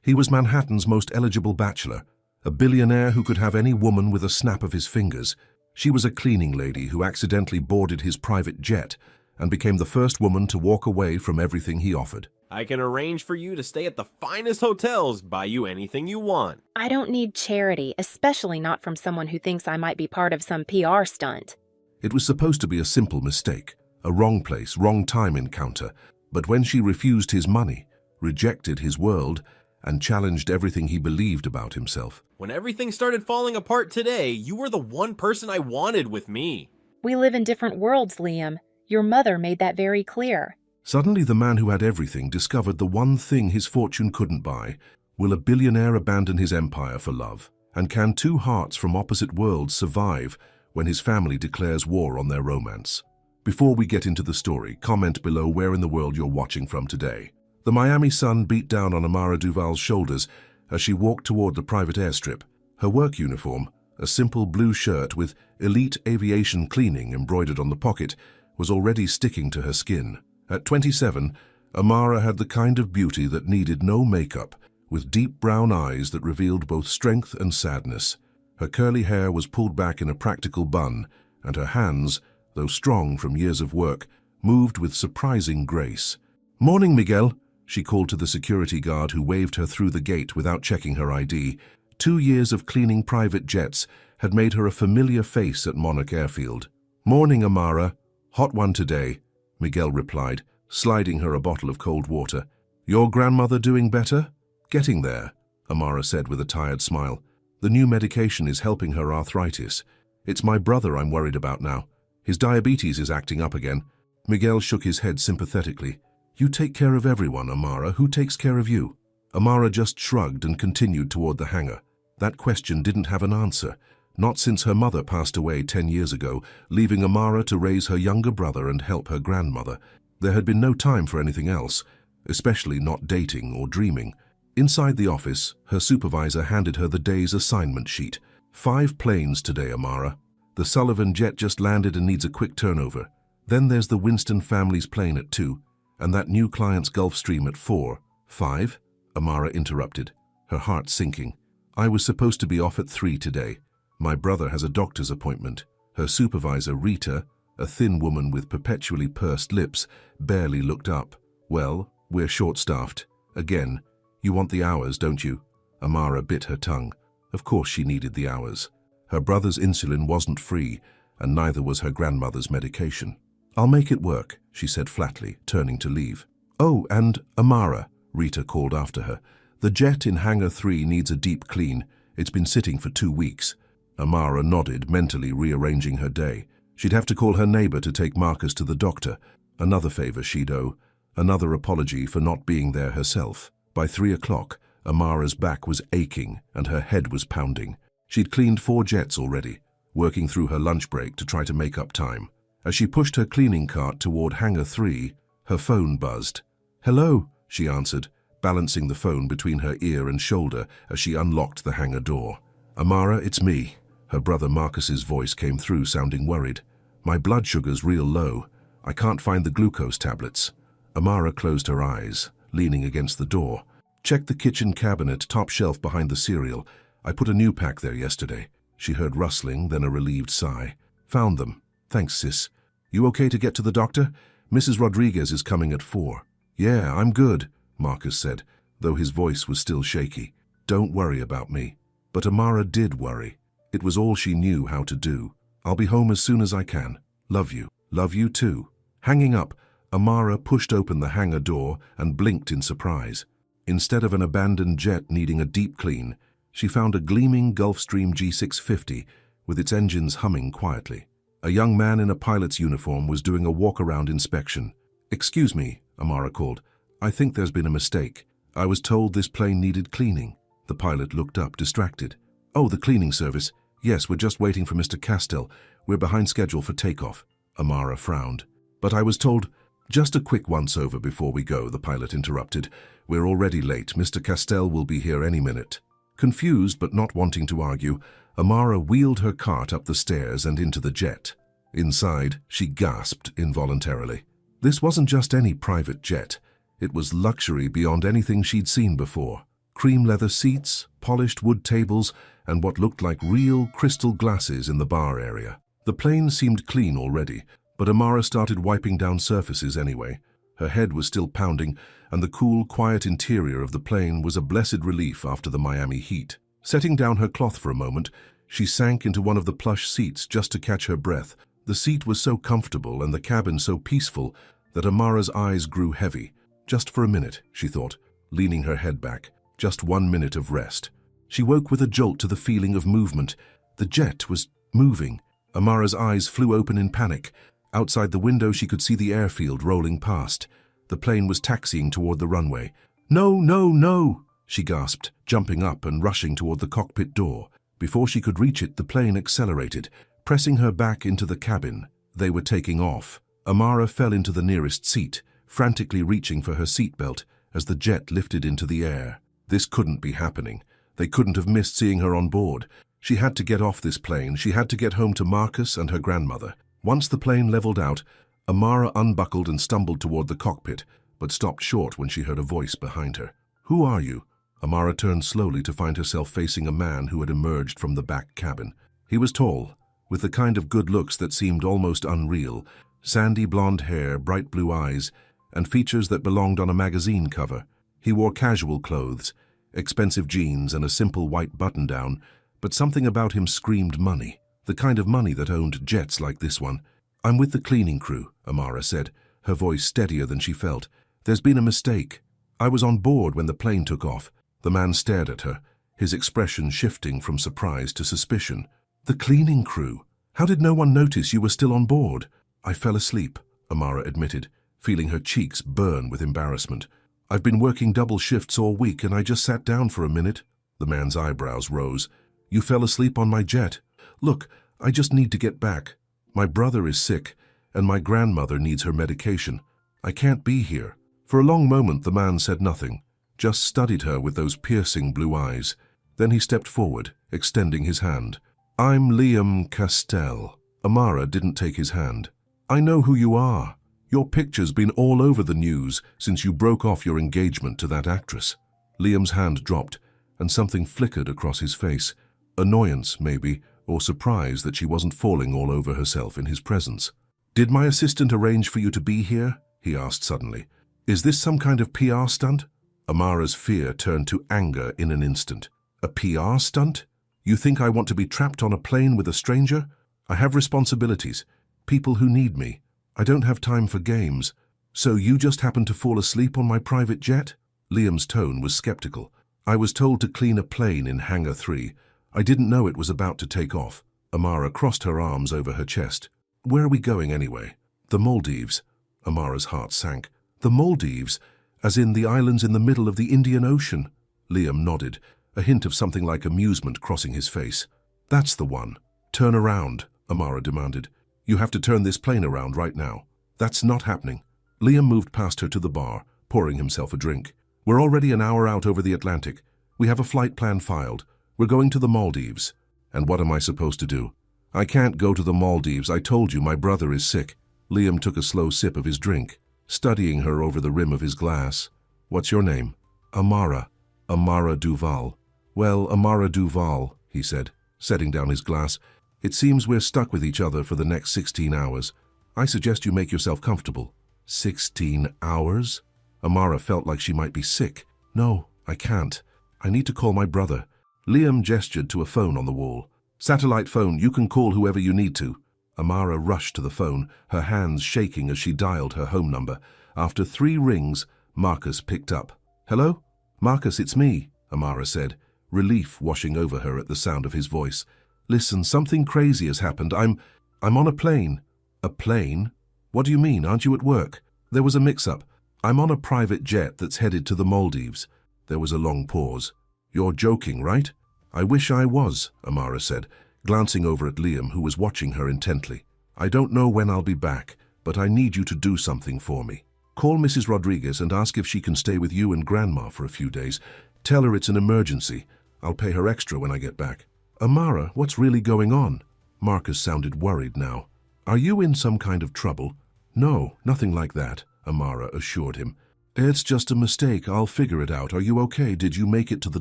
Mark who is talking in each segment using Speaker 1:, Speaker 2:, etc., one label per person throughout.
Speaker 1: He was Manhattan's most eligible bachelor, a billionaire who could have any woman with a snap of his fingers. She was a cleaning lady who accidentally boarded his private jet and became the first woman to walk away from everything he offered.
Speaker 2: I can arrange for you to stay at the finest hotels, buy you anything you want.
Speaker 3: I don't need charity, especially not from someone who thinks I might be part of some PR stunt.
Speaker 1: It was supposed to be a simple mistake, a wrong place, wrong time encounter, but when she refused his money, rejected his world, and challenged everything he believed about himself.
Speaker 2: When everything started falling apart today, you were the one person I wanted with me.
Speaker 3: We live in different worlds, Liam. Your mother made that very clear.
Speaker 1: Suddenly the man who had everything discovered the one thing his fortune couldn't buy. Will a billionaire abandon his empire for love? And can two hearts from opposite worlds survive when his family declares war on their romance? Before we get into the story, comment below where in the world you're watching from today. The Miami sun beat down on Amara Duval's shoulders as she walked toward the private airstrip. Her work uniform, a simple blue shirt with Elite Aviation Cleaning embroidered on the pocket, was already sticking to her skin. At 27, Amara had the kind of beauty that needed no makeup, with deep brown eyes that revealed both strength and sadness. Her curly hair was pulled back in a practical bun, and her hands, though strong from years of work, moved with surprising grace. "Morning, Miguel," she called to the security guard who waved her through the gate without checking her ID. 2 years of cleaning private jets had made her a familiar face at Monarch Airfield. "Morning, Amara. Hot one today," Miguel replied, sliding her a bottle of cold water. "Your grandmother doing better?" "Getting there," Amara said with a tired smile. "The new medication is helping her arthritis. It's my brother I'm worried about now. His diabetes is acting up again." Miguel shook his head sympathetically. "You take care of everyone, Amara. Who takes care of you?" Amara just shrugged and continued toward the hangar. That question didn't have an answer, not since her mother passed away 10 years ago, leaving Amara to raise her younger brother and help her grandmother. There had been no time for anything else, especially not dating or dreaming. Inside the office, her supervisor handed her the day's assignment sheet. 5 planes today, Amara. The Sullivan jet just landed and needs a quick turnover. Then there's the Winston family's plane at 2, and that new client's Gulfstream at 4. 5? Amara interrupted, her heart sinking. "I was supposed to be off at 3 today. My brother has a doctor's appointment." Her supervisor, Rita, a thin woman with perpetually pursed lips, barely looked up. "Well, we're short-staffed. Again, you want the hours, don't you?" Amara bit her tongue. Of course she needed the hours. Her brother's insulin wasn't free, and neither was her grandmother's medication. "I'll make it work," she said flatly, turning to leave. "Oh, and Amara," Rita called after her. "The jet in Hangar 3 needs a deep clean. It's been sitting for 2 weeks. Amara nodded, mentally rearranging her day. She'd have to call her neighbor to take Marcus to the doctor. Another favor she'd owe. Another apology for not being there herself. By 3 o'clock, Amara's back was aching and her head was pounding. She'd cleaned 4 jets already, working through her lunch break to try to make up time. As she pushed her cleaning cart toward Hangar 3, her phone buzzed. "Hello," she answered, balancing the phone between her ear and shoulder as she unlocked the hangar door. "Amara, it's me." Her brother Marcus's voice came through, sounding worried. "My blood sugar's real low. I can't find the glucose tablets." Amara closed her eyes, leaning against the door. "Check the kitchen cabinet, top shelf behind the cereal. I put a new pack there yesterday." She heard rustling, then a relieved sigh. "Found them. Thanks, sis. You okay to get to the doctor? Mrs. Rodriguez is coming at 4. "Yeah, I'm good," Marcus said, though his voice was still shaky. "Don't worry about me." But Amara did worry. It was all she knew how to do. "I'll be home as soon as I can. Love you. Love you too." Hanging up, Amara pushed open the hangar door and blinked in surprise. Instead of an abandoned jet needing a deep clean, she found a gleaming Gulfstream G650 with its engines humming quietly. A young man in a pilot's uniform was doing a walk-around inspection. "Excuse me," Amara called. "I think there's been a mistake. I was told this plane needed cleaning." The pilot looked up, distracted. "Oh, the cleaning service. Yes, we're just waiting for Mr. Castell. We're behind schedule for takeoff." Amara frowned. "But I was told—" "Just a quick once-over before we go," the pilot interrupted. "We're already late. Mr. Castell will be here any minute." Confused but not wanting to argue, Amara wheeled her cart up the stairs and into the jet. Inside, she gasped involuntarily. This wasn't just any private jet. It was luxury beyond anything she'd seen before. Cream leather seats, polished wood tables, and what looked like real crystal glasses in the bar area. The plane seemed clean already, but Amara started wiping down surfaces anyway. Her head was still pounding, and the cool, quiet interior of the plane was a blessed relief after the Miami heat. Setting down her cloth for a moment, she sank into one of the plush seats just to catch her breath. The seat was so comfortable and the cabin so peaceful that Amara's eyes grew heavy. Just for a minute, she thought, leaning her head back. Just 1 minute of rest. She woke with a jolt to the feeling of movement. The jet was moving. Amara's eyes flew open in panic. Outside the window, she could see the airfield rolling past. The plane was taxiing toward the runway. "No, no, no!" she gasped, jumping up and rushing toward the cockpit door. Before she could reach it, the plane accelerated, pressing her back into the cabin. They were taking off. Amara fell into the nearest seat, frantically reaching for her seatbelt as the jet lifted into the air. This couldn't be happening. They couldn't have missed seeing her on board. She had to get off this plane. She had to get home to Marcus and her grandmother. Once the plane leveled out, Amara unbuckled and stumbled toward the cockpit, but stopped short when she heard a voice behind her. "Who are you?" Amara turned slowly to find herself facing a man who had emerged from the back cabin. He was tall, with the kind of good looks that seemed almost unreal, sandy blonde hair, bright blue eyes, and features that belonged on a magazine cover. He wore casual clothes, expensive jeans and a simple white button-down, but something about him screamed money, the kind of money that owned jets like this one. "I'm with the cleaning crew," Amara said, her voice steadier than she felt. "There's been a mistake. I was on board when the plane took off." The man stared at her, his expression shifting from surprise to suspicion. "The cleaning crew? How did no one notice you were still on board?" "I fell asleep," Amara admitted, feeling her cheeks burn with embarrassment. "I've been working double shifts all week and I just sat down for a minute." The man's eyebrows rose. "You fell asleep on my jet? Look, I just need to get back. My brother is sick and my grandmother needs her medication. I can't be here." For a long moment the man said nothing, just studied her with those piercing blue eyes. Then he stepped forward, extending his hand. "I'm Liam Castell." Amara didn't take his hand. "I know who you are. Your picture's been all over the news since you broke off your engagement to that actress." Liam's hand dropped, and something flickered across his face. Annoyance, maybe, or surprise that she wasn't falling all over herself in his presence. "Did my assistant arrange for you to be here?" he asked suddenly. "Is this some kind of PR stunt?" Amara's fear turned to anger in an instant. "A PR stunt? You think I want to be trapped on a plane with a stranger? I have responsibilities, people who need me. I don't have time for games. So you just happened to fall asleep on my private jet?" Liam's tone was skeptical. "I was told to clean a plane in Hangar 3. I didn't know it was about to take off." Amara crossed her arms over her chest. "Where are we going anyway?" "The Maldives." Amara's heart sank. "The Maldives? As in the islands in the middle of the Indian Ocean?" Liam nodded, a hint of something like amusement crossing his face. "That's the one." "Turn around," Amara demanded. "You have to turn this plane around right now." "That's not happening." Liam moved past her to the bar, pouring himself a drink. "We're already an hour out over the Atlantic. We have a flight plan filed. We're going to the Maldives." "And what am I supposed to do?" "I can't go to the Maldives. I told you my brother is sick." Liam took a slow sip of his drink, studying her over the rim of his glass. "What's your name?" "Amara." "Amara Duval." "Well, Amara Duval," he said, setting down his glass. "It seems we're stuck with each other for the next 16 hours. I suggest you make yourself comfortable." 16 hours? Amara felt like she might be sick. "No, I can't. I need to call my brother." Liam gestured to a phone on the wall. "Satellite phone, you can call whoever you need to." Amara rushed to the phone, her hands shaking as she dialed her home number. After 3 rings, Marcus picked up. "Hello? Marcus, it's me," Amara said, relief washing over her at the sound of his voice. "Listen, something crazy has happened. I'm on a plane." "A plane? What do you mean? Aren't you at work?" "There was a mix-up. I'm on a private jet that's headed to the Maldives." There was a long pause. "You're joking, right?" "I wish I was," Amara said, glancing over at Liam, who was watching her intently. "I don't know when I'll be back, but I need you to do something for me. Call Mrs. Rodriguez and ask if she can stay with you and Grandma for a few days. Tell her it's an emergency. I'll pay her extra when I get back." "Amara, what's really going on?" Marcus sounded worried now. "Are you in some kind of trouble?" "No, nothing like that," Amara assured him. It's just a mistake. I'll figure it out. Are you okay? Did you make it to the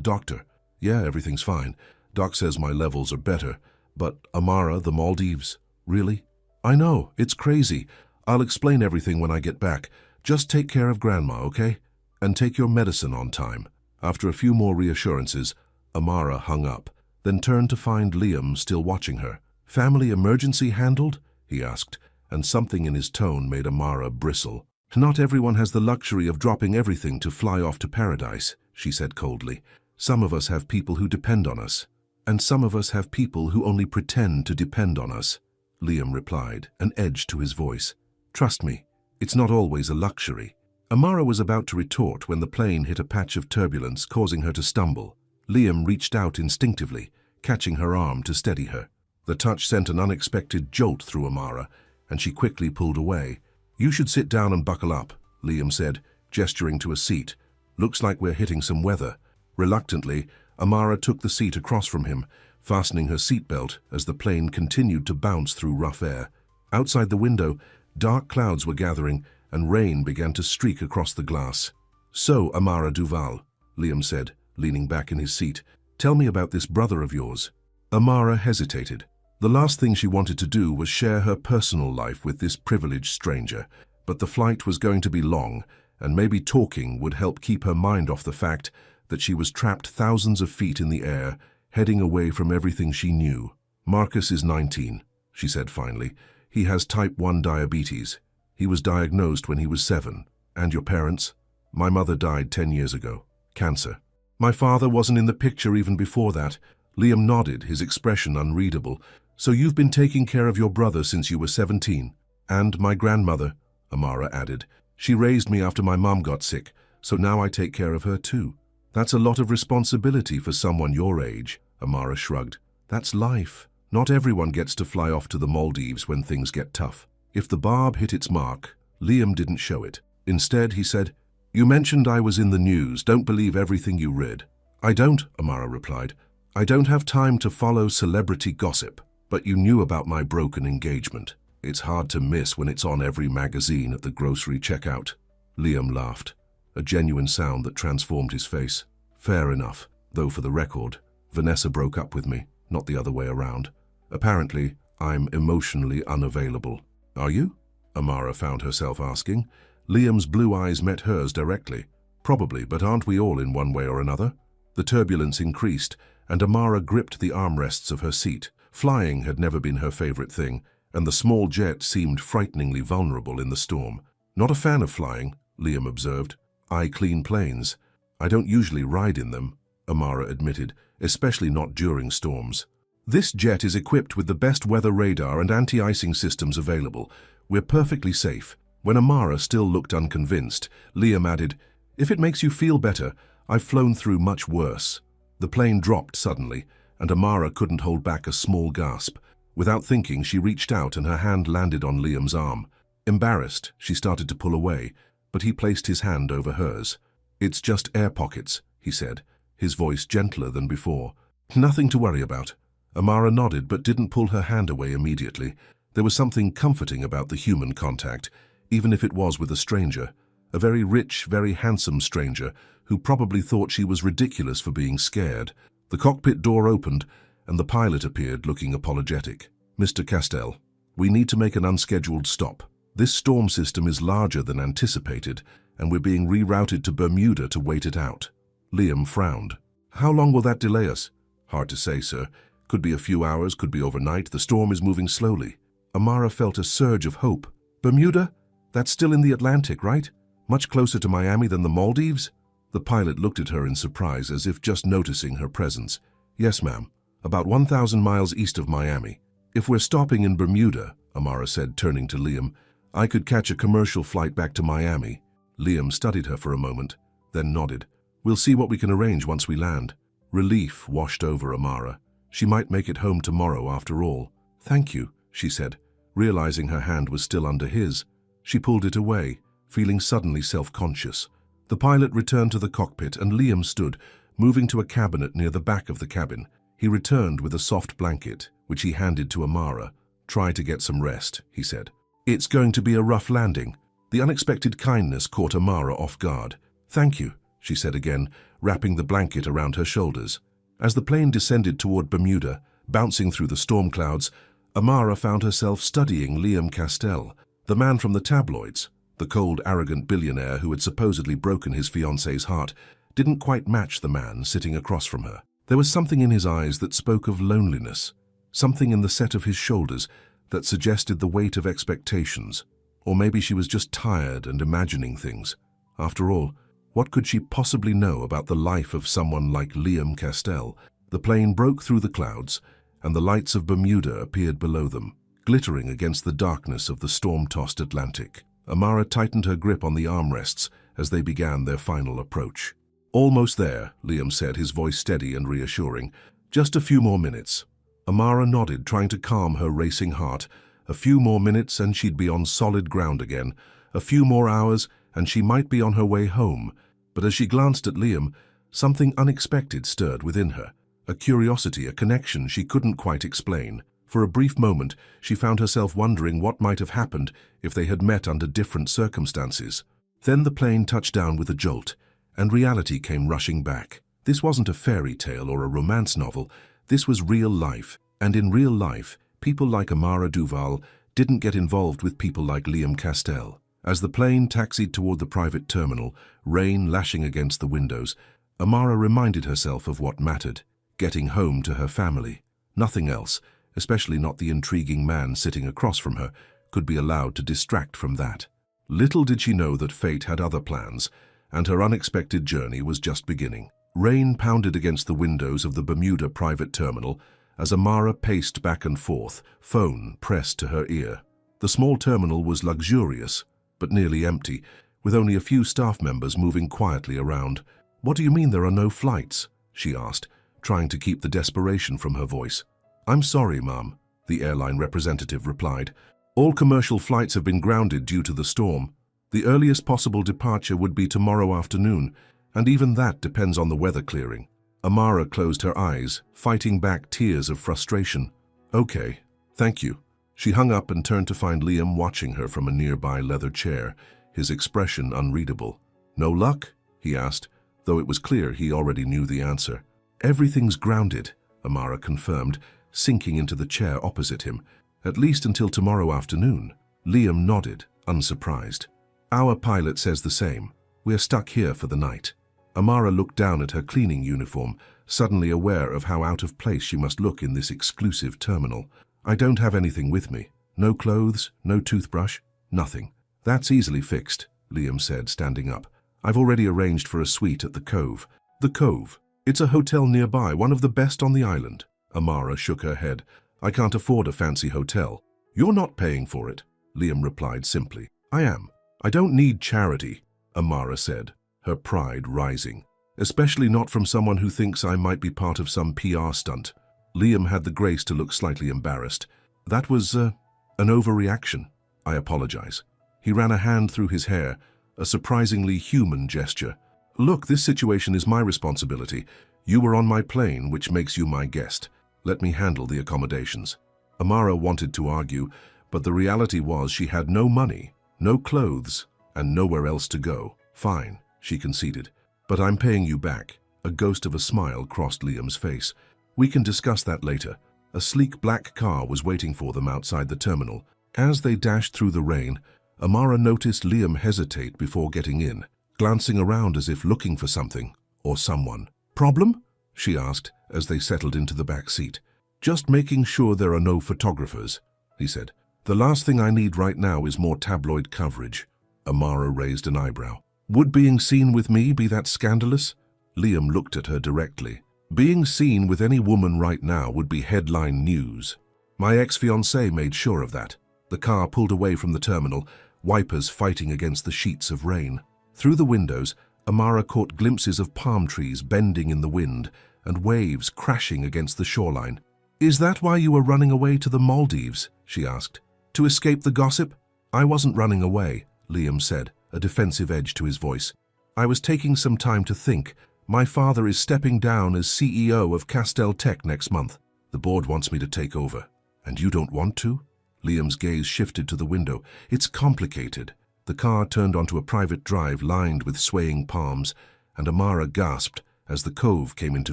Speaker 1: doctor? Yeah, everything's fine. Doc says my levels are better. But Amara, the Maldives? Really? I know. It's crazy. I'll explain everything when I get back. Just take care of Grandma, okay? And take your medicine on time. After a few more reassurances, Amara hung up, then turned to find Liam still watching her. Family emergency handled? He asked, and something in his tone made Amara bristle. Not everyone has the luxury of dropping everything to fly off to paradise, she said coldly. Some of us have people who depend on us, and some of us have people who only pretend to depend on us, Liam replied, an edge to his voice. Trust me, it's not always a luxury. Amara was about to retort when the plane hit a patch of turbulence, causing her to stumble. Liam reached out instinctively, catching her arm to steady her. The touch sent an unexpected jolt through Amara, and she quickly pulled away. You should sit down and buckle up, Liam said, gesturing to a seat. Looks like we're hitting some weather. Reluctantly, Amara took the seat across from him, fastening her seatbelt as the plane continued to bounce through rough air. Outside the window, dark clouds were gathering, and rain began to streak across the glass. So, Amara Duval, Liam said, leaning back in his seat, tell me about this brother of yours. Amara hesitated. The last thing she wanted to do was share her personal life with this privileged stranger, but the flight was going to be long, and maybe talking would help keep her mind off the fact that she was trapped thousands of feet in the air, heading away from everything she knew. Marcus is 19, she said finally. He has type 1 diabetes. He was diagnosed when he was 7. And your parents? My mother died 10 years ago. Cancer. My father wasn't in the picture even before that. Liam nodded, his expression unreadable. So you've been taking care of your brother since you were 17. And my grandmother, Amara added. She raised me after my mom got sick, so now I take care of her too. That's a lot of responsibility for someone your age, Amara shrugged. That's life. Not everyone gets to fly off to the Maldives when things get tough. If the barb hit its mark, Liam didn't show it. Instead, he said, You mentioned I was in the news. Don't believe everything you read. I don't, Amara replied. I don't have time to follow celebrity gossip. But you knew about my broken engagement. It's hard to miss when it's on every magazine at the grocery checkout. Liam laughed, a genuine sound that transformed his face. Fair enough, though for the record, Vanessa broke up with me, not the other way around. Apparently, I'm emotionally unavailable. Are you? Amara found herself asking. Liam's blue eyes met hers directly. Probably, but aren't we all in one way or another? The turbulence increased, and Amara gripped the armrests of her seat. Flying had never been her favorite thing, and the small jet seemed frighteningly vulnerable in the storm. Not a fan of flying, Liam observed. I clean planes. I don't usually ride in them, Amara admitted, especially not during storms. This jet is equipped with the best weather radar and anti-icing systems available. We're perfectly safe. When Amara still looked unconvinced, Liam added, If it makes you feel better, I've flown through much worse. The plane dropped suddenly, and Amara couldn't hold back a small gasp. Without thinking, she reached out and her hand landed on Liam's arm. Embarrassed, she started to pull away, but he placed his hand over hers. It's just air pockets, he said, his voice gentler than before. Nothing to worry about. Amara nodded but didn't pull her hand away immediately. There was something comforting about the human contact, even if it was with a stranger. A very rich, very handsome stranger who probably thought she was ridiculous for being scared. The cockpit door opened, and the pilot appeared looking apologetic. Mr. Castell, we need to make an unscheduled stop. This storm system is larger than anticipated, and we're being rerouted to Bermuda to wait it out. Liam frowned. How long will that delay us? Hard to say, sir. Could be a few hours, could be overnight. The storm is moving slowly. Amara felt a surge of hope. Bermuda? That's still in the Atlantic, right? Much closer to Miami than the Maldives? The pilot looked at her in surprise, as if just noticing her presence. Yes, ma'am. About 1,000 miles east of Miami. If we're stopping in Bermuda, Amara said, turning to Liam, I could catch a commercial flight back to Miami. Liam studied her for a moment, then nodded. We'll see what we can arrange once we land. Relief washed over Amara. She might make it home tomorrow after all. Thank you, she said, realizing her hand was still under his. She pulled it away, feeling suddenly self-conscious. The pilot returned to the cockpit and Liam stood, moving to a cabinet near the back of the cabin. He returned with a soft blanket, which he handed to Amara. Try to get some rest, he said. It's going to be a rough landing. The unexpected kindness caught Amara off guard. "Thank you," she said again, wrapping the blanket around her shoulders. As the plane descended toward Bermuda, bouncing through the storm clouds, Amara found herself studying Liam Castell, the man from the tabloids. The cold, arrogant billionaire who had supposedly broken his fiancée's heart didn't quite match the man sitting across from her. There was something in his eyes that spoke of loneliness, something in the set of his shoulders that suggested the weight of expectations. Or maybe she was just tired and imagining things. After all, what could she possibly know about the life of someone like Liam Castell? The plane broke through the clouds, and the lights of Bermuda appeared below them, glittering against the darkness of the storm-tossed Atlantic. Amara tightened her grip on the armrests as they began their final approach. "Almost there," Liam said, his voice steady and reassuring. "Just a few more minutes." Amara nodded, trying to calm her racing heart. A few more minutes and she'd be on solid ground again. A few more hours and she might be on her way home. But as she glanced at Liam, something unexpected stirred within her. A curiosity, a connection she couldn't quite explain. For a brief moment, she found herself wondering what might have happened if they had met under different circumstances. Then the plane touched down with a jolt, and reality came rushing back. This wasn't a fairy tale or a romance novel. This was real life. And in real life, people like Amara Duval didn't get involved with people like Liam Castell. As the plane taxied toward the private terminal, rain lashing against the windows, Amara reminded herself of what mattered: getting home to her family. Nothing else, especially not the intriguing man sitting across from her, could be allowed to distract from that. Little did she know that fate had other plans, and her unexpected journey was just beginning. Rain pounded against the windows of the Bermuda private terminal as Amara paced back and forth, phone pressed to her ear. The small terminal was luxurious, but nearly empty, with only a few staff members moving quietly around. "What do you mean there are no flights?" she asked, trying to keep the desperation from her voice. "I'm sorry, Ma'am," the airline representative replied. "All commercial flights have been grounded due to the storm. The earliest possible departure would be tomorrow afternoon, and even that depends on the weather clearing." Amara closed her eyes, fighting back tears of frustration. "Okay, thank you." She hung up and turned to find Liam watching her from a nearby leather chair, his expression unreadable. "No luck?" he asked, though it was clear he already knew the answer. "Everything's grounded," Amara confirmed, sinking into the chair opposite him. "At least until tomorrow afternoon." Liam nodded, unsurprised. "Our pilot says the same. We're stuck here for the night." Amara looked down at her cleaning uniform, suddenly aware of how out of place she must look in this exclusive terminal. "I don't have anything with me. No clothes, no toothbrush, nothing." "That's easily fixed," Liam said, standing up. "I've already arranged for a suite at the Cove." "The Cove? It's a hotel nearby, one of the best on the island." Amara shook her head. "I can't afford a fancy hotel." "You're not paying for it," Liam replied simply. "I am. I don't need charity," Amara said, her pride rising. "Especially not from someone who thinks I might be part of some PR stunt." Liam had the grace to look slightly embarrassed. "That was, an overreaction. I apologize." He ran a hand through his hair, a surprisingly human gesture. "Look, this situation is my responsibility. You were on my plane, which makes you my guest. Let me handle the accommodations." Amara wanted to argue, but the reality was she had no money, no clothes, and nowhere else to go. "Fine," she conceded. "But I'm paying you back." A ghost of a smile crossed Liam's face. "We can discuss that later." A sleek black car was waiting for them outside the terminal. As they dashed through the rain, Amara noticed Liam hesitate before getting in, glancing around as if looking for something or someone. "Problem?" she asked as they settled into the back seat. "Just making sure there are no photographers," he said. "The last thing I need right now is more tabloid coverage." Amara raised an eyebrow. "Would being seen with me be that scandalous?" Liam looked at her directly. "Being seen with any woman right now would be headline news. My ex-fiancée made sure of that." The car pulled away from the terminal, wipers fighting against the sheets of rain. Through the windows, Amara caught glimpses of palm trees bending in the wind and waves crashing against the shoreline. "Is that why you were running away to the Maldives?" she asked. "To escape the gossip?" "I wasn't running away," Liam said, a defensive edge to his voice. "I was taking some time to think. My father is stepping down as CEO of Castell Tech next month. The board wants me to take over." "And you don't want to?" Liam's gaze shifted to the window. "It's complicated. The car turned onto a private drive lined with swaying palms, and Amara gasped as the cove came into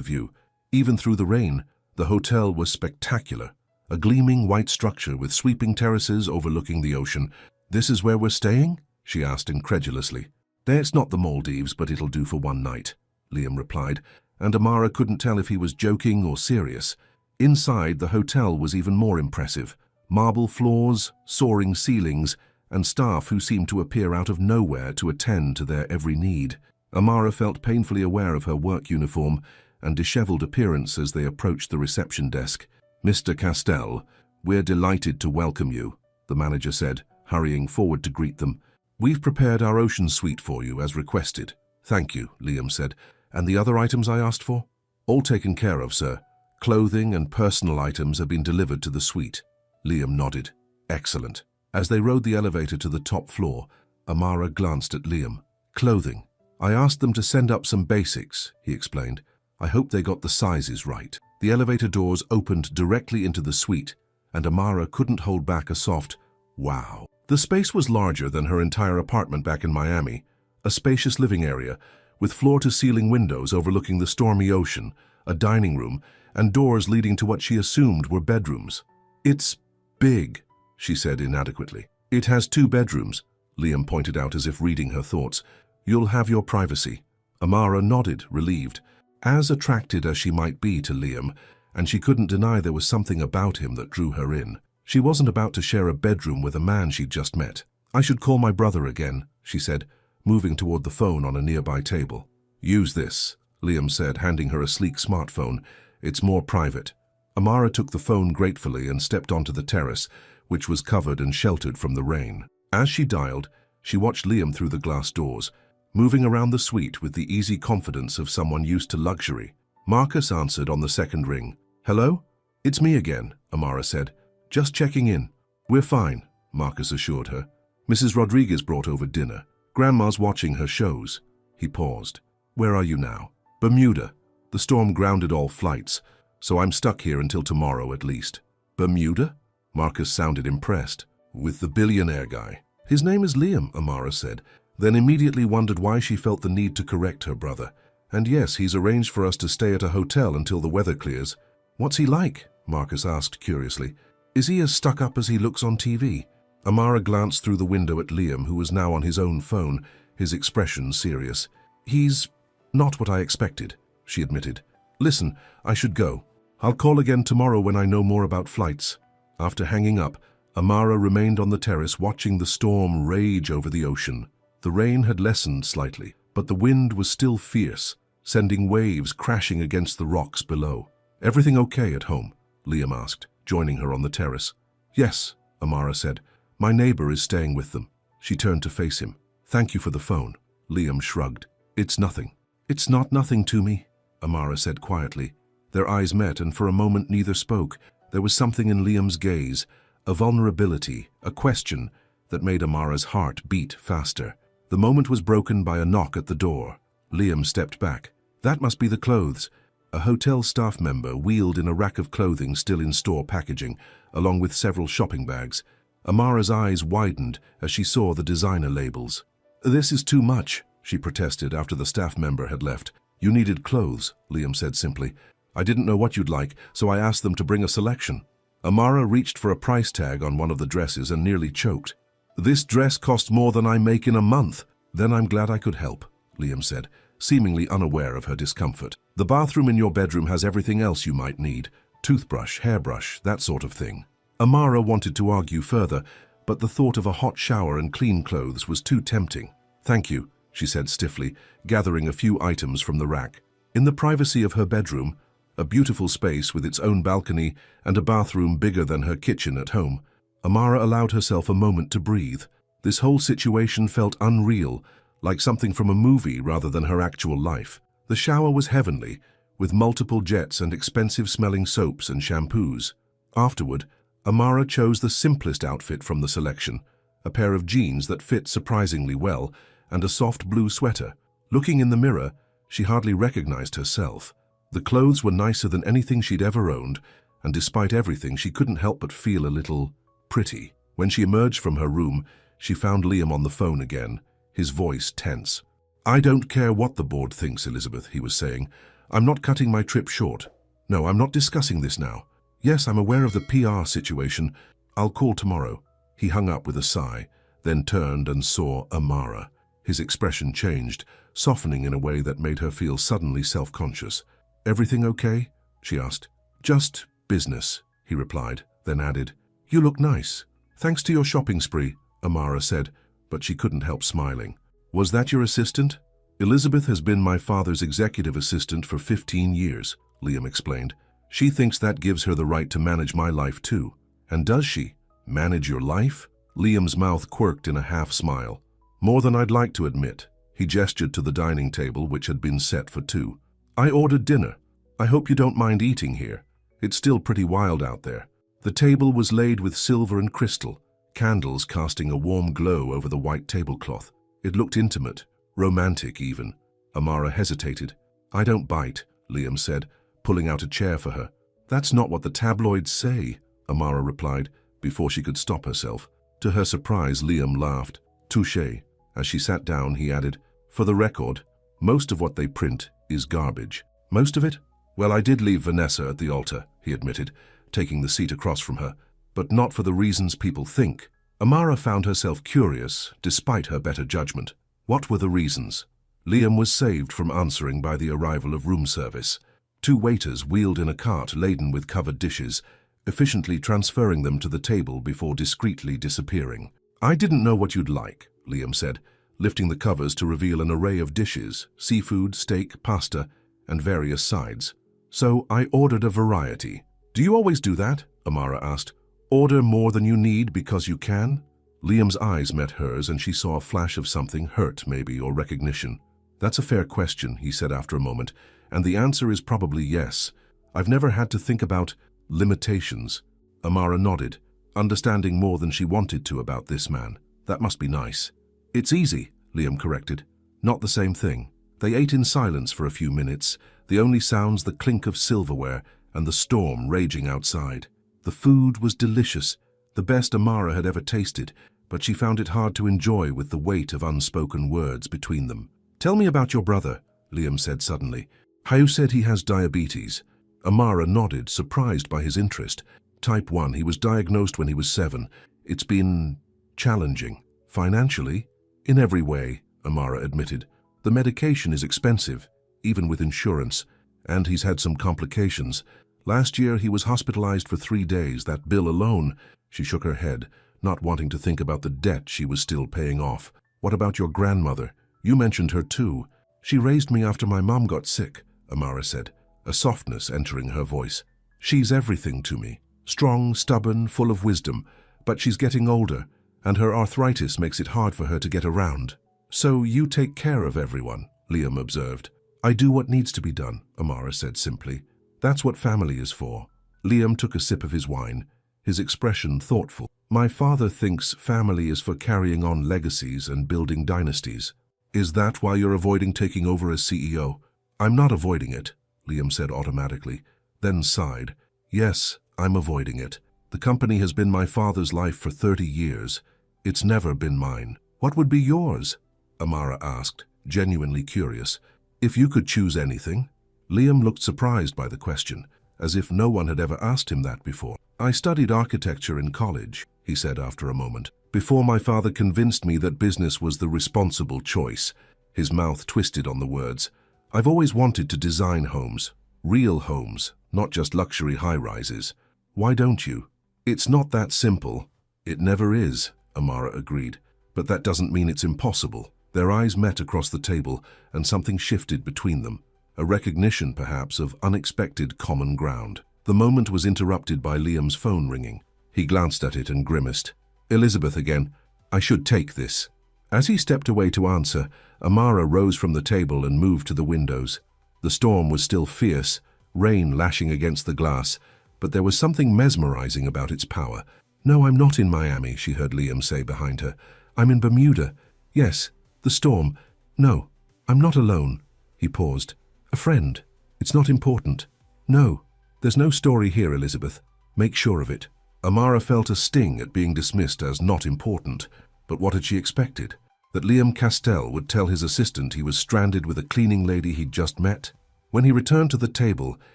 Speaker 1: view. Even through the rain, the hotel was spectacular. A gleaming white structure with sweeping terraces overlooking the ocean. "This is where we're staying?" she asked incredulously. "It's not the Maldives, but it'll do for one night," Liam replied, and Amara couldn't tell if he was joking or serious. Inside, the hotel was even more impressive. Marble floors, soaring ceilings, and staff who seemed to appear out of nowhere to attend to their every need. Amara felt painfully aware of her work uniform and disheveled appearance as they approached the reception desk. "Mr. Castell, we're delighted to welcome you," the manager said, hurrying forward to greet them. "We've prepared our ocean suite for you as requested." "Thank you," Liam said. "And the other items I asked for?" "All taken care of, sir. Clothing and personal items have been delivered to the suite." Liam nodded. "Excellent." As they rode the elevator to the top floor, Amara glanced at Liam. "Clothing. I asked them to send up some basics," he explained. "I hope they got the sizes right." The elevator doors opened directly into the suite, and Amara couldn't hold back a soft, "Wow." The space was larger than her entire apartment back in Miami, a spacious living area with floor-to-ceiling windows overlooking the stormy ocean, a dining room, and doors leading to what she assumed were bedrooms. "It's big," she said inadequately. "It has 2 bedrooms," Liam pointed out as if reading her thoughts. "You'll have your privacy." Amara nodded, relieved. As attracted as she might be to Liam, and she couldn't deny there was something about him that drew her in, she wasn't about to share a bedroom with a man she'd just met. "I should call my brother again," she said, moving toward the phone on a nearby table. "Use this," Liam said, handing her a sleek smartphone. "It's more private." Amara took the phone gratefully and stepped onto the terrace, which was covered and sheltered from the rain. As she dialed, she watched Liam through the glass doors, moving around the suite with the easy confidence of someone used to luxury. Marcus answered on the second ring. "Hello? It's me again," Amara said. "Just checking in." "We're fine," Marcus assured her. "Mrs. Rodriguez brought over dinner. Grandma's watching her shows." He paused. "Where are you now?" "Bermuda. The storm grounded all flights, so I'm stuck here until tomorrow at least." "Bermuda?" Marcus sounded impressed. "With the billionaire guy." "His name is Liam," Amara said, then immediately wondered why she felt the need to correct her brother. "And yes, he's arranged for us to stay at a hotel until the weather clears." "What's he like?" Marcus asked curiously. "Is he as stuck up as he looks on TV?" Amara glanced through the window at Liam, who was now on his own phone, his expression serious. "He's not what I expected," she admitted. "Listen, I should go. I'll call again tomorrow when I know more about flights." After hanging up, Amara remained on the terrace watching the storm rage over the ocean. The rain had lessened slightly, but the wind was still fierce, sending waves crashing against the rocks below. "Everything okay at home?" Liam asked, joining her on the terrace. "Yes," Amara said. "My neighbor is staying with them." She turned to face him. "Thank you for the phone." Liam shrugged. "It's nothing." "It's not nothing to me," Amara said quietly. Their eyes met, and for a moment neither spoke. There was something in Liam's gaze, a vulnerability, a question, that made Amara's heart beat faster. The moment was broken by a knock at the door. Liam stepped back. "That must be the clothes." A hotel staff member wheeled in a rack of clothing still in store packaging, along with several shopping bags. Amara's eyes widened as she saw the designer labels. "This is too much," she protested after the staff member had left. "You needed clothes," Liam said simply. "I didn't know what you'd like, so I asked them to bring a selection." Amara reached for a price tag on one of the dresses and nearly choked. "This dress cost more than I make in a month." "Then I'm glad I could help," Liam said, seemingly unaware of her discomfort. "The bathroom in your bedroom has everything else you might need. Toothbrush, hairbrush, that sort of thing." Amara wanted to argue further, but the thought of a hot shower and clean clothes was too tempting. "Thank you," she said stiffly, gathering a few items from the rack. In the privacy of her bedroom, a beautiful space with its own balcony and a bathroom bigger than her kitchen at home, Amara allowed herself a moment to breathe. This whole situation felt unreal, like something from a movie rather than her actual life. The shower was heavenly, with multiple jets and expensive-smelling soaps and shampoos. Afterward, Amara chose the simplest outfit from the selection, a pair of jeans that fit surprisingly well and a soft blue sweater. Looking in the mirror, she hardly recognized herself. The clothes were nicer than anything she'd ever owned, and despite everything, she couldn't help but feel a little pretty. When she emerged from her room, She found Liam on the phone again, his voice tense. "I don't care what the board thinks, Elizabeth," he was saying. "I'm not cutting my trip short. No, I'm not discussing this now. Yes, I'm aware of the PR situation. I'll call tomorrow." He hung up with a sigh, then turned and saw Amara. His expression changed, softening in a way that made her feel suddenly self-conscious. "Everything okay?" she asked. "Just business," he replied, then added, "You look nice." "Thanks to your shopping spree," Amara said, but she couldn't help smiling. "Was that your assistant?" "Elizabeth has been my father's executive assistant for 15 years, Liam explained. "She thinks that gives her the right to manage my life too." "And does she? Manage your life?" Liam's mouth quirked in a half-smile. "More than I'd like to admit." He gestured to the dining table, which had been set for two. "I ordered dinner. I hope you don't mind eating here. It's still pretty wild out there." The table was laid with silver and crystal, candles casting a warm glow over the white tablecloth. It looked intimate, romantic even. Amara hesitated. "I don't bite," Liam said, pulling out a chair for her. "That's not what the tabloids say," Amara replied, before she could stop herself. To her surprise, Liam laughed. "Touché." As she sat down, he added, "For the record, most of what they print is garbage." "Most of it?" "Well, I did leave Vanessa at the altar," he admitted, taking the seat across from her, "but not for the reasons people think." Amara found herself curious, despite her better judgment. What were the reasons? Liam was saved from answering by the arrival of room service. Two waiters wheeled in a cart laden with covered dishes, efficiently transferring them to the table before discreetly disappearing. "I didn't know what you'd like," Liam said, lifting the covers to reveal an array of dishes, seafood, steak, pasta, and various sides. "So I ordered a variety." "Do you always do that?" Amara asked. "Order more than you need because you can?" Liam's eyes met hers and she saw a flash of something, hurt maybe, or recognition. "That's a fair question," he said after a moment, "and the answer is probably yes. I've never had to think about limitations." Amara nodded, understanding more than she wanted to about this man. "That must be nice." "It's easy," Liam corrected. "Not the same thing." They ate in silence for a few minutes, the only sounds the clink of silverware and the storm raging outside. The food was delicious, the best Amara had ever tasted, but she found it hard to enjoy with the weight of unspoken words between them. "Tell me about your brother," Liam said suddenly. "How said he has diabetes." Amara nodded, surprised by his interest. "Type 1, he was diagnosed when he was 7. It's been challenging. Financially? In every way," Amara admitted. "The medication is expensive, even with insurance, and he's had some complications. Last year he was hospitalized for 3 days. That bill alone." She shook her head, not wanting to think about the debt she was still paying off. "What about your grandmother? You mentioned her too." "She raised me after my mom got sick," Amara said, a softness entering her voice. "She's everything to me. Strong, stubborn, full of wisdom, but she's getting older, and her arthritis makes it hard for her to get around." "So you take care of everyone," Liam observed. "I do what needs to be done," Amara said simply. "That's what family is for." Liam took a sip of his wine, his expression thoughtful. "My father thinks family is for carrying on legacies and building dynasties." "Is that why you're avoiding taking over as CEO?" "I'm not avoiding it," Liam said automatically, then sighed. "Yes, I'm avoiding it. The company has been my father's life for 30 years. It's never been mine." "What would be yours?" Amara asked, genuinely curious. "If you could choose anything?" Liam looked surprised by the question, as if no one had ever asked him that before. "I studied architecture in college," he said after a moment, "before my father convinced me that business was the responsible choice." His mouth twisted on the words. "I've always wanted to design homes, real homes, not just luxury high-rises." "Why don't you?" "It's not that simple." "It never is," Amara agreed, "but that doesn't mean it's impossible." Their eyes met across the table, and something shifted between them, a recognition, perhaps, of unexpected common ground. The moment was interrupted by Liam's phone ringing. He glanced at it and grimaced. "Elizabeth again. I should take this." As he stepped away to answer, Amara rose from the table and moved to the windows. The storm was still fierce, rain lashing against the glass, but there was something mesmerizing about its power. "No, I'm not in Miami," she heard Liam say behind her. "I'm in Bermuda. Yes, the storm. No, I'm not alone." He paused. "A friend. It's not important." "No, there's no story here, Elizabeth. Make sure of it." Amara felt a sting at being dismissed as not important. But what had she expected? That Liam Castell would tell his assistant he was stranded with a cleaning lady he'd just met? When he returned to the table,